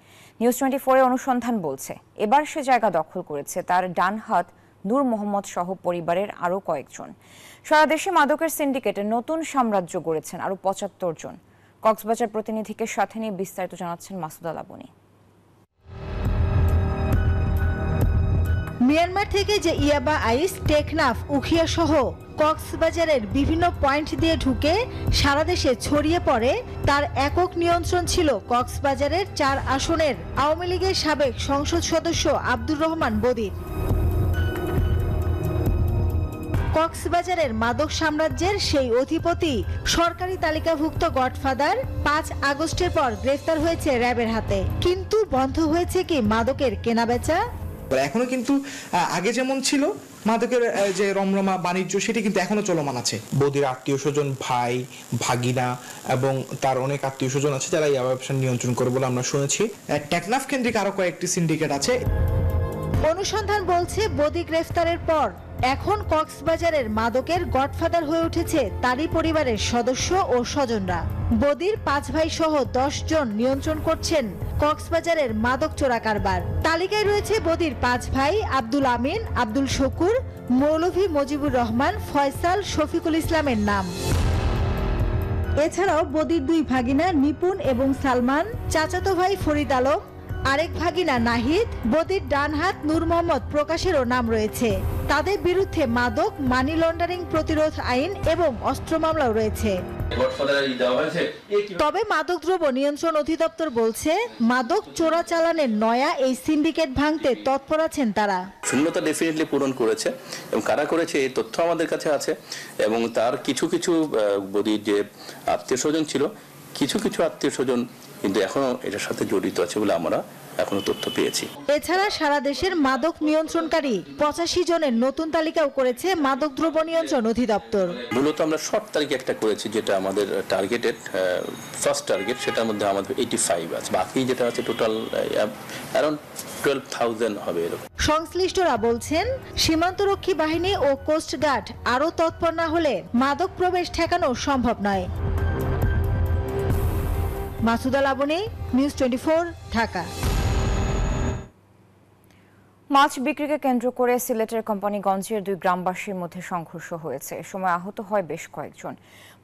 নিউজ 24 অনুসন্ধান বলছে এবার সে জায়গা দখল করেছে তার ডান হাত নূর মোহাম্মদ সহ পরিবারের আরও কয়েকজন। সারা দেশে মাদকের সিন্ডিকেটে নতুন সাম্রাজ্য গড়েছেন আরও 75 জন। কক্সবাজার প্রতিনিধিকে সাথে নিয়ে বিস্তারিত জানাচ্ছেন মাসুদ আলাবনী। মিয়ানমার থেকে যে ইয়াবা আইস, টেকনাফ, উখিয়া সহ কক্সবাজারের বিভিন্ন পয়েন্ট দিয়ে ঢুকে সারা দেশে ছড়িয়ে পড়ে তার একক নিয়ন্ত্রণ ছিল কক্সবাজারের 4 আসনের আওয়ামী লীগের সাবেক সংসদ সদস্য আব্দুর রহমান বদির। কক্সবাজারের মাদক সাম্রাজ্যের সেই অধিপতি সরকারি তালিকাভুক্ত গডফাদার 5 আগস্টের পর গ্রেফতার হয়েছে র্যাবের হাতে। কিন্তু বন্ধ হয়েছে কি মাদকের কেনাবেচা? এখনো কিন্তু আগে যেমন ছিল মাদকের যে রমরমা বাণিজ্য সেটি কিন্তু এখনো চলমান আছে। বৌদির আত্মীয় স্বজন, ভাই, ভাগিনা এবং তার অনেক আত্মীয় স্বজন আছে যারা ইয়াবা ব্যবসা নিয়ন্ত্রণ করে বলে আমরা শুনেছি। টেকনাফ কেন্দ্রিক আরো কয়েকটি সিন্ডিকেট আছে। অনুসন্ধান বলছে বদি গ্রেফতারের পর এখন কক্সবাজারের মাদকের গডফাদার হয়ে উঠেছে তারই পরিবারের সদস্য ও স্বজনরা। বদির 5 ভাই সহ 10 জন নিয়ন্ত্রণ করছেন কক্সবাজারের মাদক চোরা কারবার। তালিকায় রয়েছে বদির 5 ভাই আব্দুল আমিন, আব্দুল শকুর, মৌলভী মজিবুর রহমান, ফয়সাল, শফিকুল ইসলামের নাম। এছাড়াও বদির 2 ভাগিনা নিপুণ এবং সালমান, চাচাতো ভাই ফরিদ আলম, আরেক ভাগিনা নাহিদ, বদির ডান হাত নূর মোহাম্মদ প্রকাশেরও নাম রয়েছে। তাদের বিরুদ্ধে মাদক, মানি লন্ডারিং প্রতিরোধ আইন এবং অস্ত্র মামলাও রয়েছে। তবে মাদকদ্রব্য নিয়ন্ত্রণ অধিদপ্তর বলছে মাদক চোরাচালানের নয়া এই সিন্ডিকেট ভাঙতে তৎপর আছেন তারা। শূন্যতা ডেফিনেটলি পূরণ করেছে এবং কারা করেছে এই তথ্য আমাদের কাছে আছে এবং তার কিছু কিছু বদির যে আত্মীয় স্বজন ছিল, কিছু কিছু আত্মীয় স্বজন কিন্তু এখনো এটার সাথে জড়িত আছে বলে আমরা এখনো তথ্য পেয়েছি। এছাড়া সারা দেশের মাদক নিয়ন্ত্রণকারী 85 জনের নতুন তালিকাও করেছে মাদকদ্রব্য নিয়ন্ত্রণ অধিদপ্তর। মূলত আমরা শর্ট তারিখে একটা করেছি যেটা আমাদের টার্গেটেড ফার্স্ট টার্গেট, সেটার মধ্যে আমাদের 85 আছে, বাকি যেটা আছে টোটাল অ্যারাউন্ড 12,000 হবে এরকম। সংশ্লিষ্টরা বলছেন সীমান্তরক্ষী বাহিনী ও কোস্টগার্ড আরও তৎপর না হলে মাদক প্রবেশ ঠেকানো সম্ভব নয়। মাসুদা লাবনী, নিউজ 24, ঢাকা। মাছ বিক্রিকে কেন্দ্র করে সিলেটের কোম্পানিগঞ্জের 2 গ্রামবাসীর মধ্যে সংঘর্ষ হয়েছে। এ সময় আহত হয় বেশ কয়েকজন।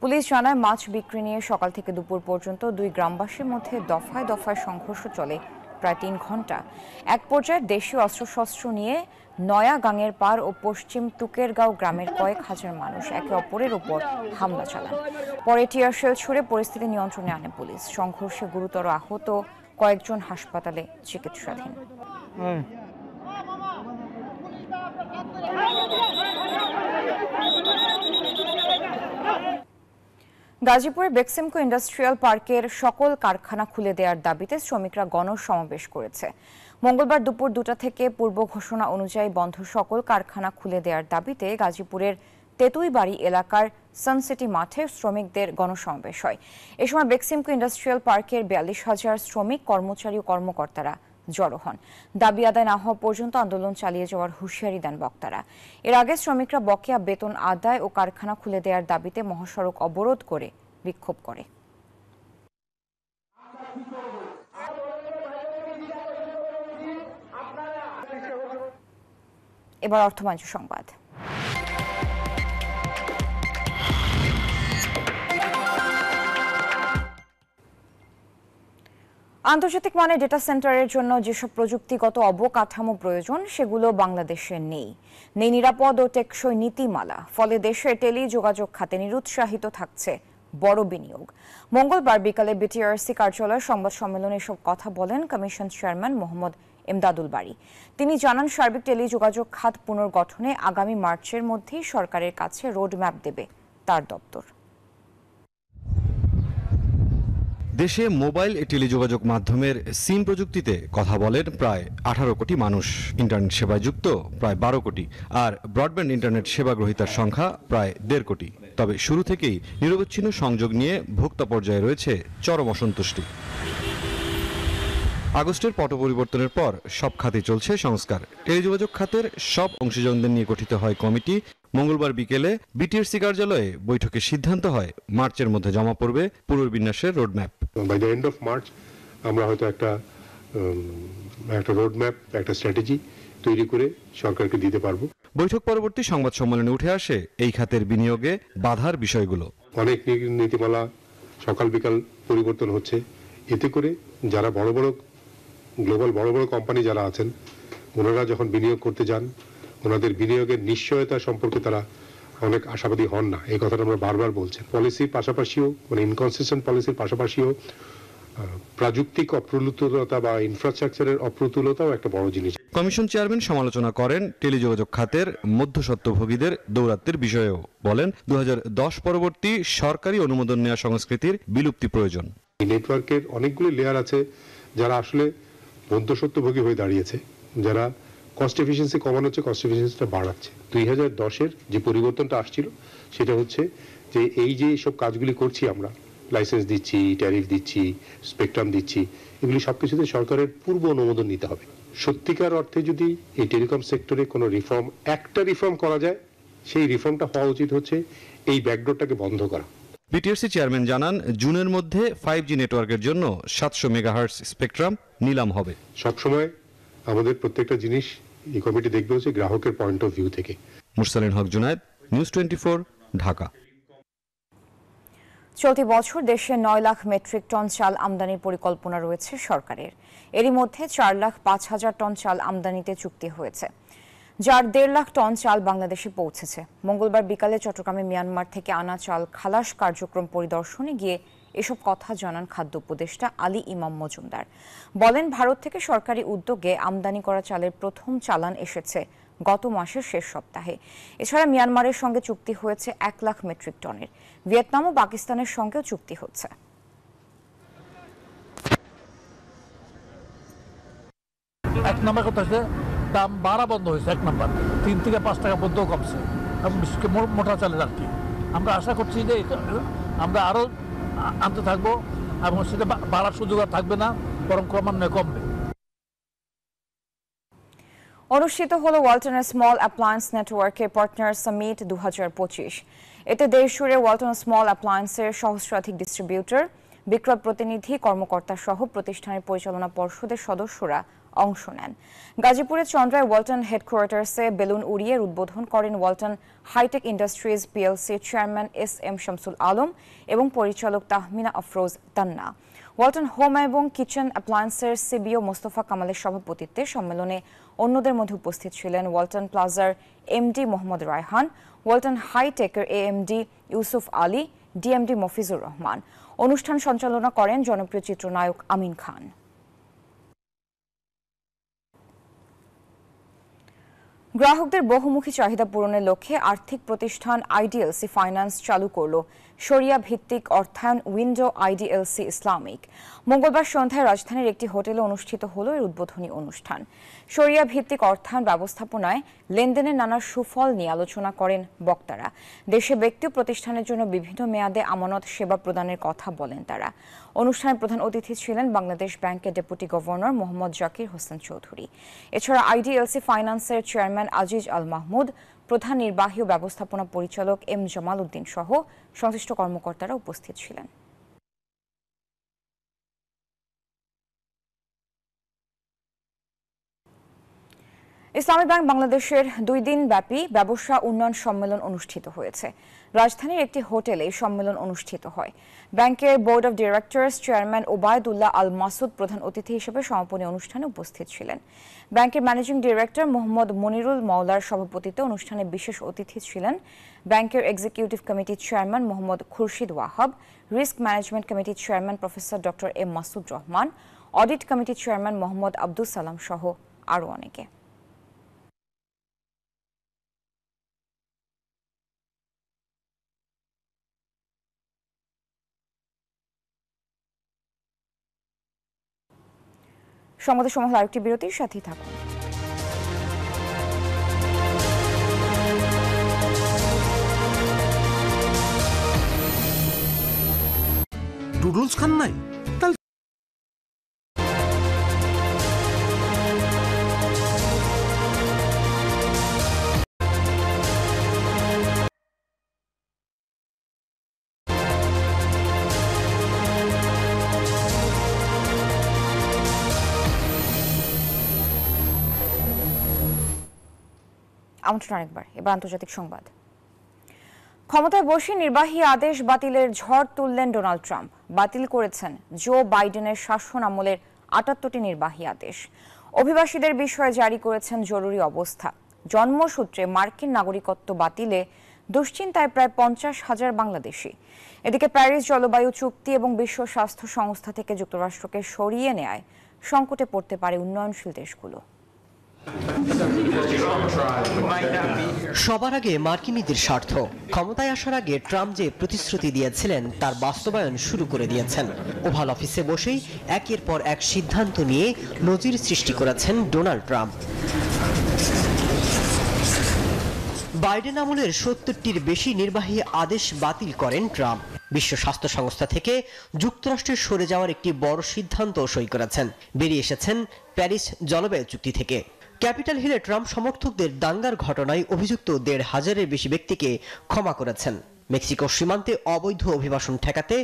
পুলিশ জানায় মাছ বিক্রি নিয়ে সকাল থেকে দুপুর পর্যন্ত 2 গ্রামবাসীর মধ্যে দফায় দফায় সংঘর্ষ চলে প্রায় 3 ঘন্টা। এক পর্যায়ে দেশীয় অস্ত্রশস্ত্র নিয়ে নয়া গাঙের পার ও পশ্চিম তুকেরগাঁও গ্রামের কয়েক হাজার মানুষ একে অপরের উপর হামলা চালান। পরে টিয়ারশেল ছুড়ে পরিস্থিতি নিয়ন্ত্রণে আনে পুলিশ। সংঘর্ষে গুরুতর আহত কয়েকজন হাসপাতালে চিকিৎসাধীন। গাজীপুরে বেক্সিমকো ইন্ডাস্ট্রিয়াল পার্কের সকল কারখানা খুলে দেওয়ার দাবিতে শ্রমিকরা গণসমাবেশ করেছে। মঙ্গলবার দুপুর 2টা থেকে পূর্ব ঘোষণা অনুযায়ী বন্ধ সকল কারখানা খুলে দেওয়ার দাবিতে গাজীপুরের তেতুইবাড়ি এলাকার সানসিটি মাঠে শ্রমিকদের গণসমাবেশ হয়। এ সময় বেক্সিমকো ইন্ডাস্ট্রিয়াল পার্কের 42,000 শ্রমিক, কর্মচারী ও কর্মকর্তারা জড়ো হন। দাবি আদায় না হওয়া পর্যন্ত আন্দোলন চালিয়ে যাওয়ার হুঁশিয়ারি দেন বক্তারা। এর আগে শ্রমিকরা বকেয়া বেতন আদায় ও কারখানা খুলে দেওয়ার দাবিতে মহাসড়ক অবরোধ করে বিক্ষোভ করে। এবার অর্থবাণিজ্য সংবাদ। আন্তর্জাতিক মানের ডেটা সেন্টারের জন্য যেসব প্রযুক্তিগত অবকাঠামো প্রয়োজন সেগুলো বাংলাদেশে নেই। নিরাপদ ও টেকসই নীতিমালা, ফলে দেশের টেলিযোগাযোগ খাতে নিরুৎসাহিত থাকছে বড় বিনিয়োগ। মঙ্গলবার বিকালে বিটিআরসি কার্যালয়ে সংবাদ সম্মেলনে এসব কথা বলেন কমিশন চেয়ারম্যান মোহাম্মদ এমদাদুল বারী। তিনি জানান, সার্বিক টেলিযোগাযোগ খাত পুনর্গঠনে আগামী মার্চের মধ্যেই সরকারের কাছে রোডম্যাপ দেবে তার দপ্তর। দেশে মোবাইল টেলিযোগাযোগ মাধ্যমের সিম প্রযুক্তিতে কথা বলেন প্রায় 18 কোটি মানুষ। ইন্টারনেট সেবায় যুক্ত প্রায় 12 কোটি, আর ব্রডব্যান্ড ইন্টারনেট সেবা গ্রহীতার সংখ্যা প্রায় 1.5 কোটি। তবে শুরু থেকেই নিরবচ্ছিন্ন সংযোগ নিয়ে ভোক্তা পর্যায়ে রয়েছে চরম অসন্তুষ্টি। আগস্টের পট পরিবর্তনের পর সব খাতে চলছে সংস্কার। টেলিযোগাযোগ খাতের সব অংশীজনদের নিয়ে গঠিত হয় কমিটি। মঙ্গলবার বিকেলে বিটিআরসি কার্যালয়ে বৈঠকে সিদ্ধান্ত হয় মার্চের মধ্যে জমা পড়বে পুনর্বিন্যাসের roadmap. By the end of March আমরা হয়তো একটা রোডম্যাপ, একটা স্ট্র্যাটেজি তৈরি করে সরকারকে দিতে পারবো। বৈঠক পরবর্তী সংবাদ সম্মেলনে উঠে আসে এই খাতের বিনিয়োগে বাধার বিষয়গুলো। অনেক নীতিমালা সকাল বিকাল পরিবর্তন হচ্ছে, এতে করে যারা বড় বড় গ্লোবাল বড় বড় কোম্পানি যারা আছেন, ওনারা যখন বিনিয়োগ করতে যান, ওনাদের বিনিয়োগের নিশ্চয়তা সম্পর্কে তারা অনেক আশাবাদী হন না। এই কথাটা আমরা বারবার বলছি। পলিসির পাশাপাশিও, মানে ইনকনসিস্টেন্ট পলিসির পাশাপাশিও প্রাযুক্তিক অপ্রতুলতা বা ইনফ্রাস্ট্রাকচারের অপ্রতুলতাও একটা বড় জিনিস। কমিশন চেয়ারম্যান সমালোচনা করেন টেলিযোগাযোগ খাতের মধ্যস্বত্বভোগীদের দৌরাত্মের বিষয়েও। বলেন 2010 পরবর্তী সরকারি অনুমোদন নেওয়া সংস্কৃতির বিলুপ্তি প্রয়োজন। এই নেটওয়ার্কের অনেকগুলি লেয়ার আছে যারা আসলে মধ্যস্বত্বভোগী হয়ে দাঁড়িয়েছে, যারা কস্ট এফিসিয়েন্সি কমানো হচ্ছে, কস্ট এফিসিয়েন্সিটা বাড়াচ্ছে। 2010-এর যে পরিবর্তনটা আসছিল সেটা হচ্ছে যে এই যে সব কাজগুলি করছি আমরা, লাইসেন্স দিচ্ছি, ট্যারিফ দিচ্ছি, স্পেকট্রাম দিচ্ছি, এগুলি সবকিছুতে সরকারের পূর্ব অনুমোদন নিতে হবে। সত্যিকার অর্থে যদি এই টেলিকম সেক্টরে কোনো রিফর্ম, একটা রিফর্ম করা যায়, সেই রিফর্মটা হওয়া উচিত হচ্ছে এই ব্যাকডোরটাকে বন্ধ করা। বিটিআরসি চেয়ারম্যান জানান, জুনের মধ্যে 5G নেটওয়ার্কের জন্য 700 মেগাহার্টজ স্পেকট্রাম নিলাম হবে। সবসময় আমাদের প্রত্যেকটা জিনিস এই কমিটি দেখবে হচ্ছে গ্রাহকের পয়েন্ট অফ ভিউ থেকে। মুরসালিন হক জুনায়েদ, নিউজ 24, ঢাকা। চলতি বছর দেশে 9 লাখ মেট্রিক টন চাল আমদানির পরিকল্পনা রয়েছে সরকারের। এরই মধ্যে 4,05,000 টন চাল আমদানিতে চুক্তি হয়েছে, যার 1.5 লাখ টন চাল বাংলাদেশে পৌঁছেছে। মঙ্গলবার বিকালে চট্টগ্রামে মিয়ানমার থেকে আনা চাল খালাস কার্যক্রম পরিদর্শনে গিয়ে এসব কথা জানান খাদ্য উপদেষ্টা আলী ইমাম মজুমদার। বলেন, ভারত থেকে সরকারি উদ্যোগে আমদানি করা চালের প্রথম চালান এসেছে গত মাসের শেষ সপ্তাহে। এছাড়া মিয়ানমারের সঙ্গে চুক্তি হয়েছে 1 লাখ মেট্রিক টনের। ভিয়েতনাম ও পাকিস্তানের সঙ্গেও চুক্তি হচ্ছে। এক নম্বর কথা হচ্ছে দাম বাড়া বন্ধ হয়েছে, 1 নম্বর 3 থেকে 5 টাকা পর্যন্ত কমছে, এবং বিশেষ করে মোটা চালের আর কি। আমরা আশা করছি যে আমরা আরো আনতে থাকবো এবং সেটা বাড়ার সুযোগ আর থাকবে না, বরং ক্রমান্বয়ে কমবে। অনুষ্ঠিত হলো ওয়ালটনের স্মল অ্যাপ্লায়েন্স নেটওয়ার্কের পার্টনার সামিট 2025। এতে দেশ জুড়ে ওয়ালটন স্মল অ্যাপ্লায়েন্সের সহস্রাধিক ডিস্ট্রিবিউটর, বিক্রয় প্রতিনিধি, কর্মকর্তা সহ প্রতিষ্ঠানের পরিচালনা পর্ষদের সদস্যরা অংশ নেন। গাজীপুরের চন্দ্রায় ওয়ালটন হেডকোয়ার্টার্সে বেলুন উড়িয়ে উদ্বোধন করেন ওয়ালটন হাইটেক ইন্ডাস্ট্রিজ পিএলসির চেয়ারম্যান এস.এম. শামসুল আলম এবং পরিচালক তাহমিনা আফরোজ তান্না। ওয়ালটন হোম এবং কিচেন অ্যাপ্লায়েন্সের সিবিও মোস্তফা কামালের সভাপতিত্বে সম্মেলনে অন্যদের মধ্যে উপস্থিত ছিলেন ওয়ালটন প্লাজার এমডি মোহাম্মদ রায়হান, ওয়ালটন হাইটেকের এএমডি ইউসুফ আলী, ডিএমডি মফিজুর রহমান। অনুষ্ঠান সঞ্চালনা করেন জনপ্রিয় চিত্রনায়ক আমিন খান। গ্রাহকদের বহুমুখী চাহিদা পূরণের লক্ষ্যে আর্থিক প্রতিষ্ঠান আইডিএলসি ফাইন্যান্স চালু করল শরিয়া ভিত্তিক অর্থায়ন উইন্ডো আইডিএলসি ইসলামিক। মঙ্গলবার সন্ধ্যায় রাজধানীর একটি হোটেলে অনুষ্ঠিত হলো এর উদ্বোধনী অনুষ্ঠান। শরিয়া ভিত্তিক অর্থায়ন ব্যবস্থাপনায় লেনদেনের নানা সুফল নিয়ে আলোচনা করেন বক্তারা। দেশে ব্যক্তি ও প্রতিষ্ঠানের জন্য বিভিন্ন মেয়াদে আমানত সেবা প্রদানের কথা বলেন তারা। অনুষ্ঠানের প্রধান অতিথি ছিলেন বাংলাদেশ ব্যাংকের ডেপুটি গভর্নর মোহাম্মদ জাকির হোসেন চৌধুরী। এছাড়া আইডিএলসি ফাইন্যান্সের চেয়ারম্যান আজিজ আল মাহমুদ, প্রধান নির্বাহী ও ব্যবস্থাপনা পরিচালক এম জামাল উদ্দিন সহ সংশ্লিষ্ট কর্মকর্তারা উপস্থিত ছিলেন। ইসলামী ব্যাংক বাংলাদেশের 2 দিন ব্যাপী ব্যবসা উন্নয়ন সম্মেলন অনুষ্ঠিত হয়েছে। রাজধানীর একটি হোটেলে সম্মেলন অনুষ্ঠিত হয়। ব্যাংকের board of directors chairman Obaidullah Al Masud প্রধান অতিথি হিসেবে সমাপনী অনুষ্ঠানে উপস্থিত ছিলেন। ব্যাংকের ম্যানেজিং ডিরেক্টর মোহাম্মদ মনিরুল মওলার সভাপতিত্বে অনুষ্ঠানে বিশেষ অতিথি ছিলেন ব্যাংকের এক্সিকিউটিভ কমিটির chairman Mohammad Khurshid Wahab, risk management কমিটির chairman professor doctor M Masud Rahman, audit কমিটির চেয়ারম্যান মোহাম্মদ আব্দুল সালাম সহ আরও অনেকে। সংবাদের সময় হলো আরেকটি বিরতির সাথেই থাকুন। নুডলস খান নাই? আমন্ত্রণ আরেকবার। এবার আন্তর্জাতিক সংবাদ। ক্ষমতায় বসে নির্বাহী আদেশ বাতিলের ঝড় তুললেন ডোনাল্ড ট্রাম্প। বাতিল করেছেন জো বাইডেনের শাসন আমলের 78টি নির্বাহী আদেশ। অভিবাসীদের বিষয়ে জারি করেছেন জরুরি অবস্থা। জন্মসূত্রে মার্কিন নাগরিকত্ব বাতিলে দুশ্চিন্তায় প্রায় 50,000 বাংলাদেশি। এদিকে প্যারিস জলবায়ু চুক্তি এবং বিশ্ব স্বাস্থ্য সংস্থা থেকে যুক্তরাষ্ট্রকে সরিয়ে নেয়ায় সংকটে পড়তে পারে উন্নয়নশীল দেশগুলো। সবার আগে মার্কিনীদের স্বার্থ। ক্ষমতায় আসার আগে ট্রাম্প যে প্রতিশ্রুতি দিয়েছিলেন তার বাস্তবায়ন শুরু করে দিয়েছেন। ওভাল অফিসে বসেই একের পর এক সিদ্ধান্ত নিয়ে নজির সৃষ্টি করেছেন ডোনাল্ড ট্রাম্প। বাইডেন আমলের 70টির বেশি নির্বাহী আদেশ বাতিল করেন ট্রাম্প। বিশ্ব স্বাস্থ্য সংস্থা থেকে যুক্তরাষ্ট্রের সরে যাওয়ার একটি বড় সিদ্ধান্ত সই করেছেন। বেরিয়ে এসেছেন প্যারিস জলবায়ু চুক্তি থেকে। ক্যাপিটাল হিলে ট্রাম্প সমর্থকদের দাঙ্গার ঘটনায় অভিযুক্ত 1,500-এর বেশি ব্যক্তিকে ক্ষমা করেছেন। মেক্সিকো সীমান্তে অবৈধ অভিবাসন ঠেকাতে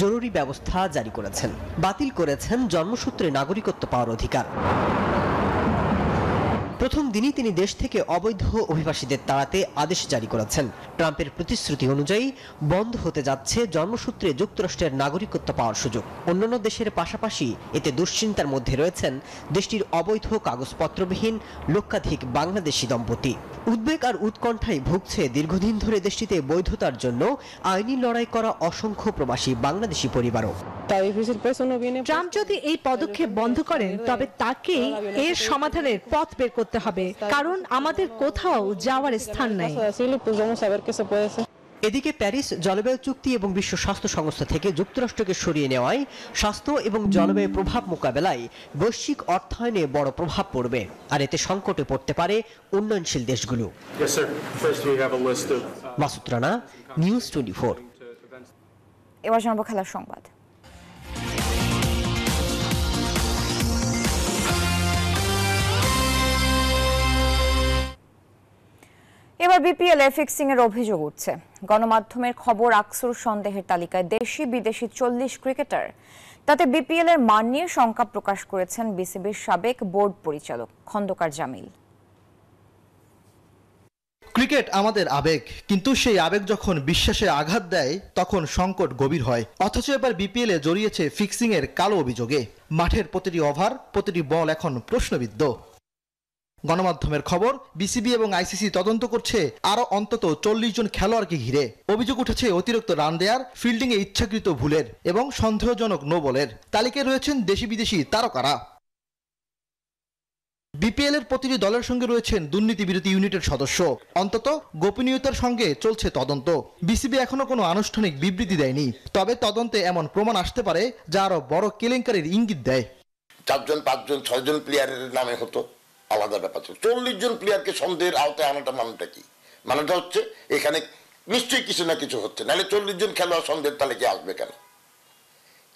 জরুরি ব্যবস্থা জারি করেছেন। বাতিল করেছেন জন্মসূত্রে নাগরিকত্ব পাওয়ার অধিকার। প্রথম দিনই তিনি দেশ থেকে অবৈধ অভিবাসীদের তাড়াতে আদেশ জারি করেছেন। ট্রাম্পের প্রতিশ্রুতি অনুযায়ী বন্ধ হতে যাচ্ছে জন্মসূত্রে যুক্তরাষ্ট্রের নাগরিকত্ব পাওয়ার সুযোগ। অন্যান্য দেশের পাশাপাশি এতে দুশ্চিন্তার মধ্যে রয়েছেন দেশটির অবৈধ কাগজপত্রবিহীন লক্ষাধিক বাংলাদেশি দম্পতি। উদ্বেগ আর উৎকণ্ঠায় ভুগছে দীর্ঘদিন ধরে দেশটিতে বৈধতার জন্য আইনি লড়াই করা অসংখ্য প্রবাসী বাংলাদেশি পরিবারও। ট্রাম্প যদি এই পদক্ষেপ বন্ধ করেন তবে তাকেই এর সমাধানের পথ বের করতে হবে, কারণ আমাদের কোথাও যাওয়ার স্থান নাই। এদিকে প্যারিস জলবায়ু চুক্তি এবং বিশ্ব স্বাস্থ্য সংস্থা থেকে যুক্তরাষ্ট্রকে সরিয়ে নেওয়ায় স্বাস্থ্য এবং জলবায়ু প্রভাব মোকাবেলায় বৈশ্বিক অর্থায়নে বড় প্রভাব পড়বে, আর এতে সংকটে পড়তে পারে উন্নয়নশীল দেশগুলো। মাসুদ রানা, নিউজ 24। এবার জানাবো খেলার সংবাদ। এবার বিপিএল এ ফিক্সিং এর অভিযোগ উঠছে। গণমাধ্যমের খবর আকসুর সন্দেহের তালিকায় দেশি বিদেশি 40 ক্রিকেটার। তাতে বিপিএল এর মান নিয়ে শঙ্কা প্রকাশ করেছেন বিসিবির সাবেক বোর্ড পরিচালক খন্দকার জামিল। ক্রিকেট আমাদের আবেগ, কিন্তু সেই আবেগ যখন বিশ্বাসে আঘাত দেয় তখন সংকট গভীর হয়। অথচ এবার বিপিএল এ জড়িয়েছে ফিক্সিং এর কালো অভিযোগে। মাঠের প্রতিটি ওভার, প্রতিটি বল এখন প্রশ্নবিদ্ধ। গণমাধ্যমের খবর, বিসিবি এবং আইসিসি তদন্ত করছে আরো অন্তত 40 জন খেলোয়াড়কে ঘিরে। অভিযোগ উঠেছে অতিরিক্ত রান দেয়ার, ফিল্ডিং এ ইচ্ছাকৃত ভুলের এবং সন্দেহজনক নো বলের। তালিকায় রয়েছেন দেশি বিদেশি তারকারা। বিপিএল এর প্রতিটি দলের সঙ্গে রয়েছেন দুর্নীতি বিরোধী ইউনিটের সদস্য। অন্তত গোপনীয়তার সঙ্গে চলছে তদন্ত। বিসিবি এখনো কোনো আনুষ্ঠানিক বিবৃতি দেয়নি, তবে তদন্তে এমন প্রমাণ আসতে পারে যা আরো বড় কেলেঙ্কারির ইঙ্গিত দেয়। 4 জন 5 জন 6 জন প্লেয়ারের নামে হতো আলাদা ব্যাপার ছিল। 40 জন প্লেয়ারকে সন্দেহের আওতায় আনাটা মানেটা কি? মানেটা হচ্ছে এখানে নিশ্চয়ই কিছু না কিছু হচ্ছে, নাহলে 40 জন খেলোয়াড় সন্দেহের তালিকায় আসবে কেন?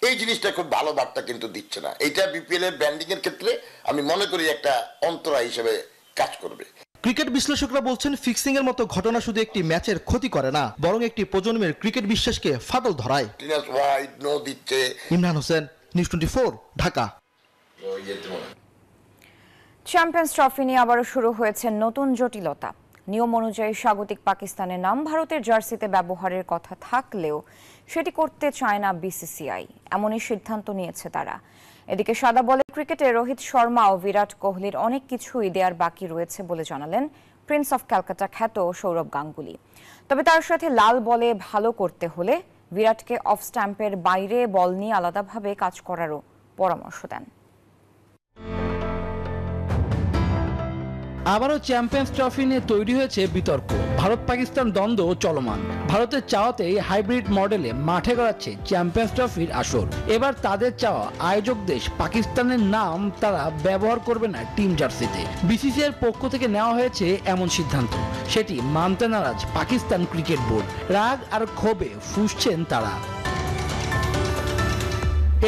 এই জিনিসটা খুব ভালো বার্তা কিন্তু দিচ্ছে না। এটা বিপিএল এর ব্র্যান্ডিং এর ক্ষেত্রে আমি মনে করি একটা অন্তরায় হিসেবে কাজ করবে। ক্রিকেট বিশ্লেষকরা বলছেন ফিক্সিং এর মতো ঘটনা শুধু একটি ম্যাচের ক্ষতি করে না, বরং একটি প্রজন্মের ক্রিকেট বিশ্বাসকে ফাটল ধরায়। Imran Hossain, news 24, Dhaka. Champions trophy নিয়ে আবারও শুরু হয়েছে নতুন জটিলতা। নিয়ম অনুযায়ী স্বাগতিক পাকিস্তানের নাম ভারতের জার্সিতে ব্যবহারের কথা থাকলেও সেটি করতে চায় না বিসিসিআই। এমনই সিদ্ধান্ত নিয়েছে তারা। এদিকে সাদা বলে ক্রিকেটে রোহিত শর্মা ও বিরাট কোহলির অনেক কিছুই দেওয়ার বাকি রয়েছে বলে জানালেন প্রিন্স অফ ক্যালকাটা খ্যাত সৌরভ গাঙ্গুলি। তবে তার সাথে লাল বলে ভালো করতে হলে বিরাটকে অফ স্ট্যাম্পের বাইরে বল নিয়ে আলাদাভাবে কাজ করারও পরামর্শ দেন। আবারও চ্যাম্পিয়ন্স ট্রফি নিয়ে তৈরি হয়েছে বিতর্ক। ভারত পাকিস্তান দ্বন্দ্ব চলমান। ভারতের চাওয়াতেই হাইব্রিড মডেলে মাঠে গড়াচ্ছে চ্যাম্পিয়ন্স ট্রফির আসর। এবার তাদের চাওয়া আয়োজক দেশ পাকিস্তানের নাম তারা ব্যবহার করবে না টিম জার্সিতে। বিসিসিআইর পক্ষ থেকে নেওয়া হয়েছে এমন সিদ্ধান্ত, সেটি মানতে নারাজ পাকিস্তান ক্রিকেট বোর্ড। রাগ আর ক্ষোভে ফুঁসছেন তারা।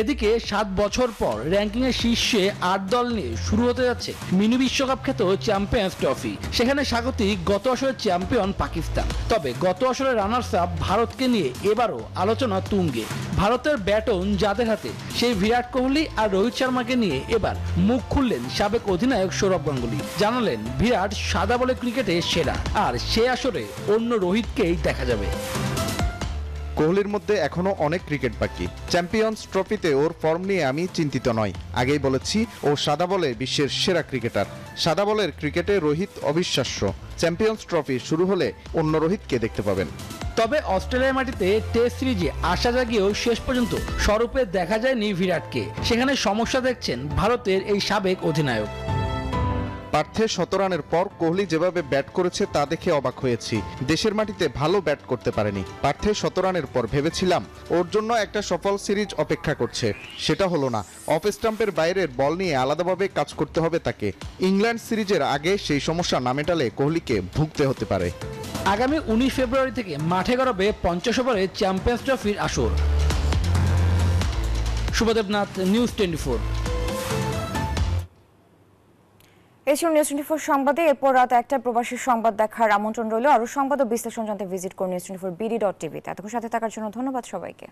এদিকে 7 বছর পর র্যাঙ্কিং এর শীর্ষে 8 দল নিয়ে শুরু হতে যাচ্ছে মিনি বিশ্বকাপ খ্যাত চ্যাম্পিয়ন্স ট্রফি। সেখানে স্বাগতিক গত আসরের চ্যাম্পিয়ন পাকিস্তান। তবে গত আসরের রানার্স আপ ভারতকে নিয়ে এবারও আলোচনা তুঙ্গে। ভারতের ব্যাটন যাদের হাতে, সেই বিরাট কোহলি আর রোহিত শর্মাকে নিয়ে এবার মুখ খুললেন সাবেক অধিনায়ক সৌরভ গাঙ্গুলি। জানালেন বিরাট সাদা বলে ক্রিকেটে সেরা, আর সে আসরে অন্য রোহিতকেই দেখা যাবে। কোহলির মধ্যে এখনো অনেক ক্রিকেট বাকি। চ্যাম্পিয়ন্স ট্রফিতে ওর ফর্ম নিয়ে আমি চিন্তিত নই। আগেই বলেছি ও সাদা বলে বিশ্বের সেরা ক্রিকেটার। সাদা বলের ক্রিকেটে রোহিত অবিশ্বাস্য। চ্যাম্পিয়ন্স ট্রফি শুরু হলে অন্য রোহিতকে দেখতে পাবেন। তবে অস্ট্রেলিয়ার মাটিতে টেস্ট সিরিজে আশা জাগিয়েও শেষ পর্যন্ত স্বরূপে দেখা যায়নি বিরাটকে। সেখানে সমস্যা দেখছেন ভারতের এই সাবেক অধিনায়ক। পার্থে ১৭ রানের পর কোহলি যেভাবে ব্যাট করেছে তা দেখে অবাক হয়েছি। দেশের মাটিতে ভালো ব্যাট করতে পারেনি। পার্থে ১৭ রানের পর ভেবেছিলাম ওর জন্য একটা সফল সিরিজ অপেক্ষা করছে, সেটা হলো না। অফ স্টাম্পের বাইরের বল নিয়ে আলাদাভাবে কাজ করতে হবে তাকে। ইংল্যান্ড সিরিজের আগে সেই সমস্যা না মেটালে কোহলিকে ভুগতে হতে পারে। আগামী ১৯ ফেব্রুয়ারি থেকে মাঠে গড়াবে ৫০ ওভারে চ্যাম্পিয়ন্স ট্রফির আসর। শুভদেবনাথ, নিউজ 24। এশিয়ান নিউজ 24 সংবাদে এরপর রাত ১টায় প্রবাসী সংবাদ দেখার আমন্ত্রণ রইল। আরও সংবাদ ও বিশ্লেষণ জানতে ভিজিট করুন news24bd.tv। এতক্ষণ সাথে থাকার জন্য ধন্যবাদ সবাইকে।